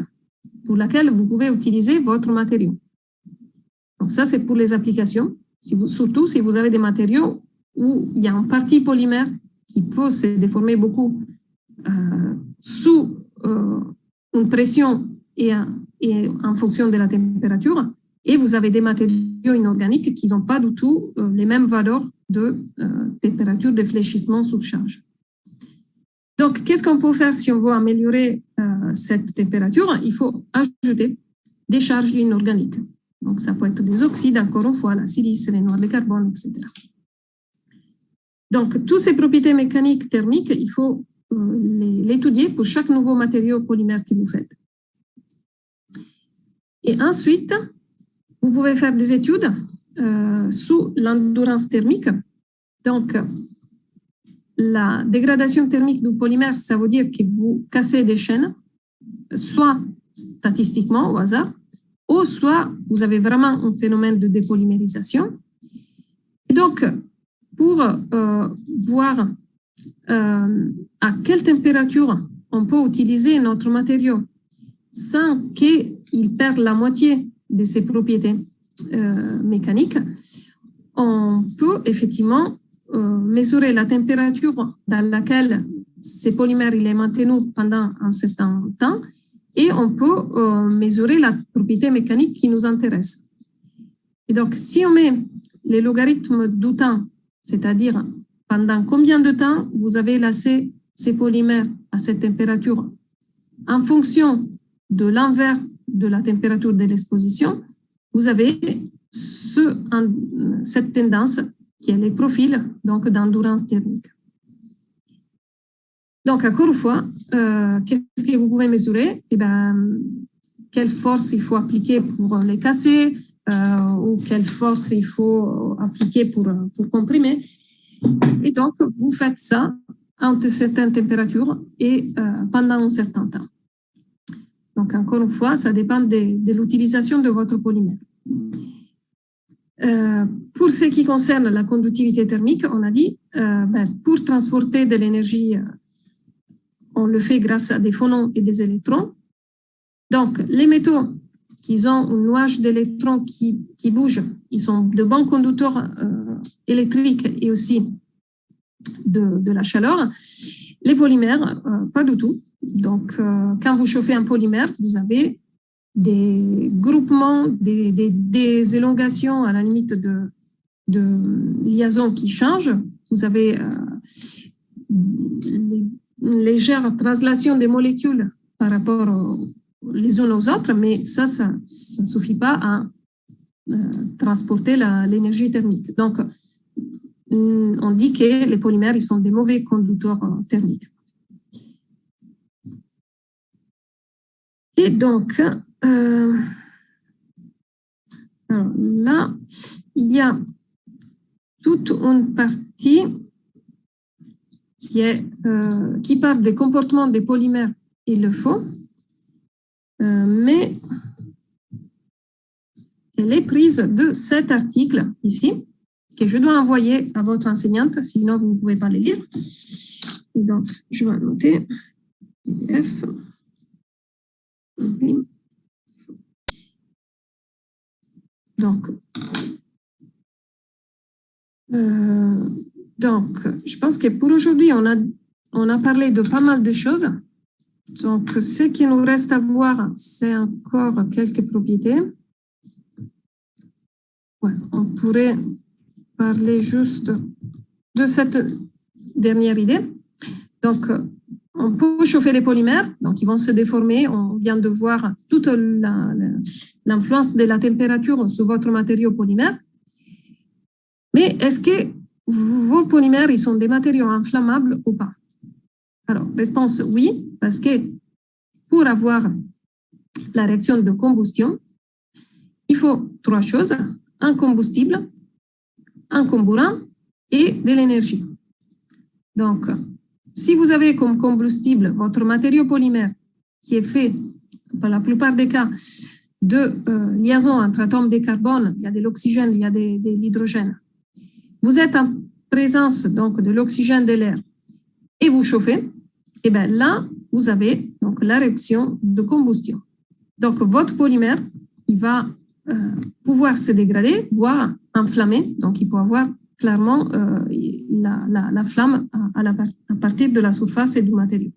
pour laquelle vous pouvez utiliser votre matériau. Donc ça, c'est pour les applications, surtout si vous avez des matériaux où il y a une partie polymère qui peut se déformer beaucoup sous une pression et en fonction de la température. Et vous avez des matériaux inorganiques qui n'ont pas du tout les mêmes valeurs de température de fléchissement sous charge. Donc, qu'est-ce qu'on peut faire si on veut améliorer cette température? Il faut ajouter des charges inorganiques. Donc, ça peut être des oxydes, encore une fois, la silice, les noix de carbone, etc. Donc, toutes ces propriétés mécaniques thermiques, il faut l'étudier pour chaque nouveau matériau polymère que vous faites. Et ensuite, vous pouvez faire des études sous l'endurance thermique. Donc, la dégradation thermique du polymère, ça veut dire que vous cassez des chaînes, soit statistiquement au hasard, ou soit vous avez vraiment un phénomène de dépolymérisation. Et donc, pour voir à quelle température on peut utiliser notre matériau sans qu'il perde la moitié de ses propriétés mécaniques, on peut effectivement mesurer la température dans laquelle ce polymère il est maintenu pendant un certain temps et on peut mesurer la propriété mécanique qui nous intéresse. Et donc, si on met les logarithmes du temps, c'est-à-dire pendant combien de temps vous avez laissé ces polymères à cette température en fonction de l'envers de la température de l'exposition, vous avez cette tendance qui est les profils d'endurance thermique. Donc, encore une fois, qu'est-ce que vous pouvez mesurer? Eh bien, quelle force il faut appliquer pour les casser ou quelle force il faut appliquer pour comprimer. Et donc, vous faites ça entre certaines températures et pendant un certain temps. Donc, encore une fois, ça dépend de l'utilisation de votre polymère. Pour ce qui concerne la conductivité thermique, on a dit, pour transporter de l'énergie, on le fait grâce à des phonons et des électrons. Donc, les métaux qui ont un nuage d'électrons qui bougent, ils sont de bons conducteurs électriques et aussi de la chaleur. Les polymères, pas du tout. Donc, quand vous chauffez un polymère, vous avez des groupements, des élongations à la limite de liaison qui changent. Vous avez une légère translation des molécules par rapport les unes aux autres, mais ça ne suffit pas à transporter l'énergie thermique. Donc, on dit que les polymères, ils sont des mauvais conducteurs thermiques. Et donc, alors là, il y a toute une partie qui parle des comportements des polymères. Il le faut, mais elle est prise de cet article ici, que je dois envoyer à votre enseignante, sinon vous ne pouvez pas les lire. Et donc, je vais noter PDF. Donc, je pense que pour aujourd'hui, on a parlé de pas mal de choses. Donc, ce qui nous reste à voir, c'est encore quelques propriétés. Ouais, on pourrait parler juste de cette dernière idée. Donc, on peut chauffer les polymères, donc ils vont se déformer. On vient de voir toute l'influence de la température sur votre matériau polymère. Mais est-ce que vos polymères, ils sont des matériaux inflammables ou pas? Alors, réponse oui, parce que pour avoir la réaction de combustion, il faut trois choses: un combustible, un comburant et de l'énergie. Donc, si vous avez comme combustible votre matériau polymère qui est fait, pour la plupart des cas, de liaison entre atomes de carbone, il y a de l'oxygène, il y a de l'hydrogène. Vous êtes en présence donc de l'oxygène de l'air et vous chauffez, et bien là, vous avez donc la réaction de combustion. Donc, votre polymère, il va pouvoir se dégrader, voire enflammer, donc il peut avoir clairement la flamme à partir de la surface et du matériau.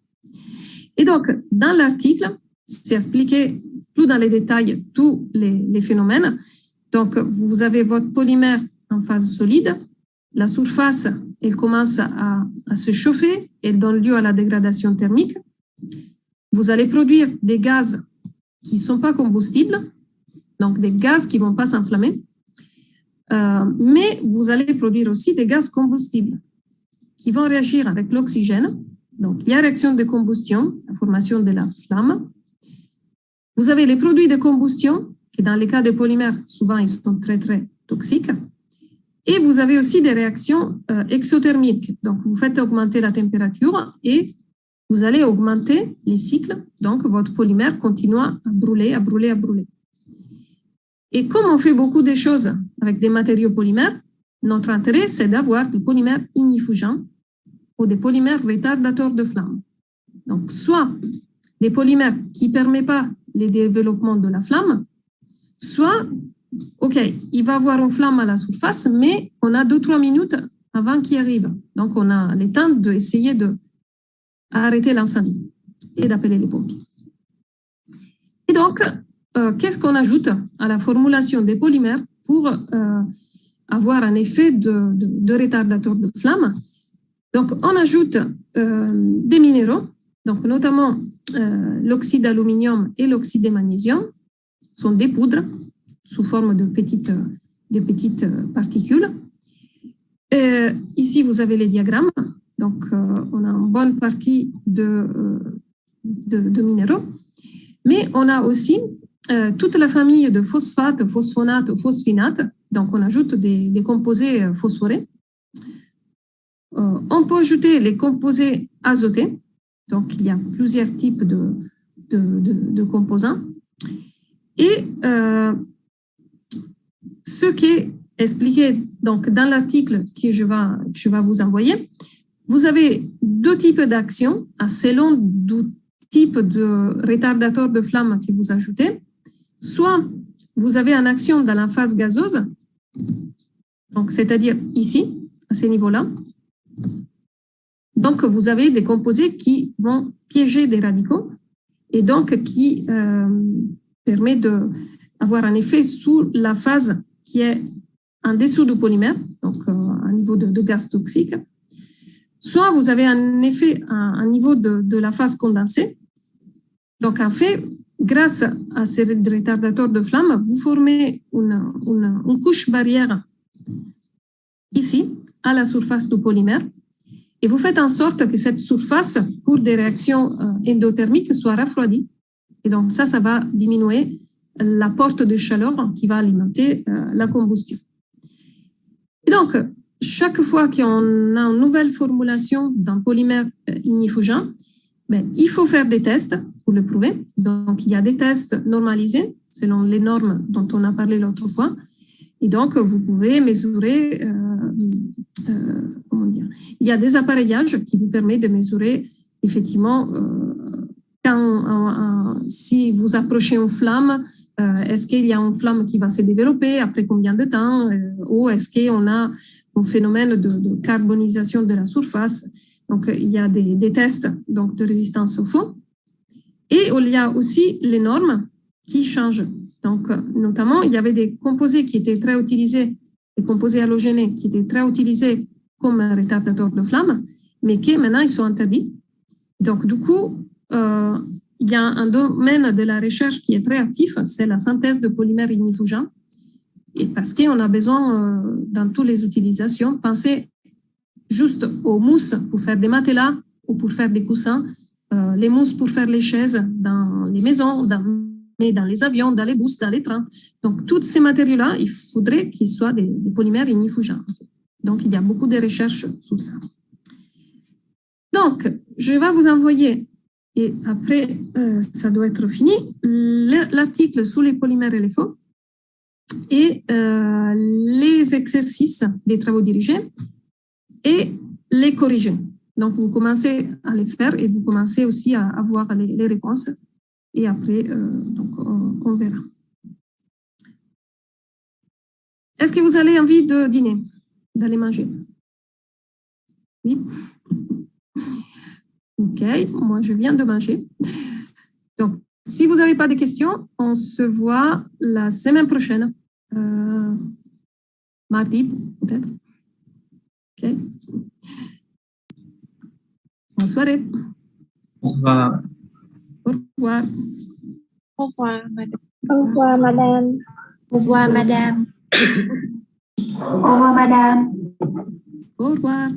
Et donc, dans l'article, c'est expliqué plus dans les détails tous les phénomènes. Donc, vous avez votre polymère en phase solide. La surface, elle commence à se chauffer, elle donne lieu à la dégradation thermique. Vous allez produire des gaz qui ne sont pas combustibles, donc des gaz qui ne vont pas s'enflammer, mais vous allez produire aussi des gaz combustibles qui vont réagir avec l'oxygène. Donc, il y a réaction de combustion, la formation de la flamme. Vous avez les produits de combustion, qui dans les cas de polymères, souvent, ils sont très, très toxiques. Et vous avez aussi des réactions exothermiques. Donc, vous faites augmenter la température et vous allez augmenter les cycles. Donc, votre polymère continue à brûler, à brûler, à brûler. Et comme on fait beaucoup de choses avec des matériaux polymères, notre intérêt, c'est d'avoir des polymères ignifugeants ou des polymères retardateurs de flamme. Donc, soit des polymères qui ne permettent pas le développement de la flamme, soit, OK, il va y avoir une flamme à la surface, mais on a 2-3 minutes avant qu'il arrive. Donc, on a le temps d'essayer d'arrêter l'incendie et d'appeler les pompiers. Et donc, qu'est-ce qu'on ajoute à la formulation des polymères pour avoir un effet de retardateur de flamme? Donc, on ajoute des minéraux, donc notamment l'oxyde d'aluminium et l'oxyde de magnésium, sont des poudres sous forme de petites particules. Ici, vous avez les diagrammes. Donc, on a une bonne partie de minéraux. Mais on a aussi toute la famille de phosphates, phosphonates ou phosphinates. Donc, on ajoute des composés phosphorés. On peut ajouter les composés azotés. Donc, il y a plusieurs types de composants. Et ce qui est expliqué donc, dans l'article que je vais vous envoyer, vous avez deux types d'actions selon du type de retardateur de flamme que vous ajoutez. Soit vous avez une action dans la phase gazeuse, donc c'est-à-dire ici, à ce niveau-là. Donc, vous avez des composés qui vont piéger des radicaux et donc qui permet d'avoir un effet sous la phase qui est en dessous du polymère, donc un niveau de gaz toxique. Soit vous avez un effet à un niveau de la phase condensée. Donc, en fait, grâce à ces retardateurs de flamme, vous formez une couche barrière ici, à la surface du polymère, et vous faites en sorte que cette surface, pour des réactions endothermiques, soit refroidie. Et donc, ça va diminuer l'apport de chaleur qui va alimenter la combustion. Et donc, chaque fois qu'on a une nouvelle formulation d'un polymère ignifugeant, il faut faire des tests pour le prouver. Donc, il y a des tests normalisés selon les normes dont on a parlé l'autre fois. Et donc, vous pouvez mesurer, il y a des appareillages qui vous permettent de mesurer effectivement si vous approchez une flamme, est-ce qu'il y a une flamme qui va se développer, après combien de temps, ou est-ce qu'on a un phénomène de carbonisation de la surface. Donc, il y a des tests donc, de résistance au feu. Et il y a aussi les normes qui changent. Donc, notamment, il y avait des composés qui étaient très utilisés, des composés halogénés qui étaient très utilisés comme retardateurs de flamme, mais qui maintenant, ils sont interdits. Donc, du coup, il y a un domaine de la recherche qui est très actif, c'est la synthèse de polymères ignifugeants. Et parce qu'on a besoin, dans toutes les utilisations, penser juste aux mousses pour faire des matelas ou pour faire des coussins, les mousses pour faire les chaises dans les maisons, dans les avions, dans les bus, dans les trains. Donc, tous ces matériaux-là, il faudrait qu'ils soient des polymères ignifugeants. Donc, il y a beaucoup de recherches sur ça. Donc, je vais vous envoyer, et après, ça doit être fini, l'article sur les polymères et les faux et les exercices des travaux dirigés et les corriger. Donc, vous commencez à les faire et vous commencez aussi à avoir les réponses. Et après, donc, on verra. Est-ce que vous avez envie de dîner? d'aller manger. Oui. OK, moi, je viens de manger. Donc, si vous n'avez pas de questions, on se voit la semaine prochaine. Mardi, peut-être. OK. Bonne soirée. Au revoir. Au revoir. Au revoir, madame. Au revoir, madame. Au revoir, madame. Au revoir, madame. Au revoir.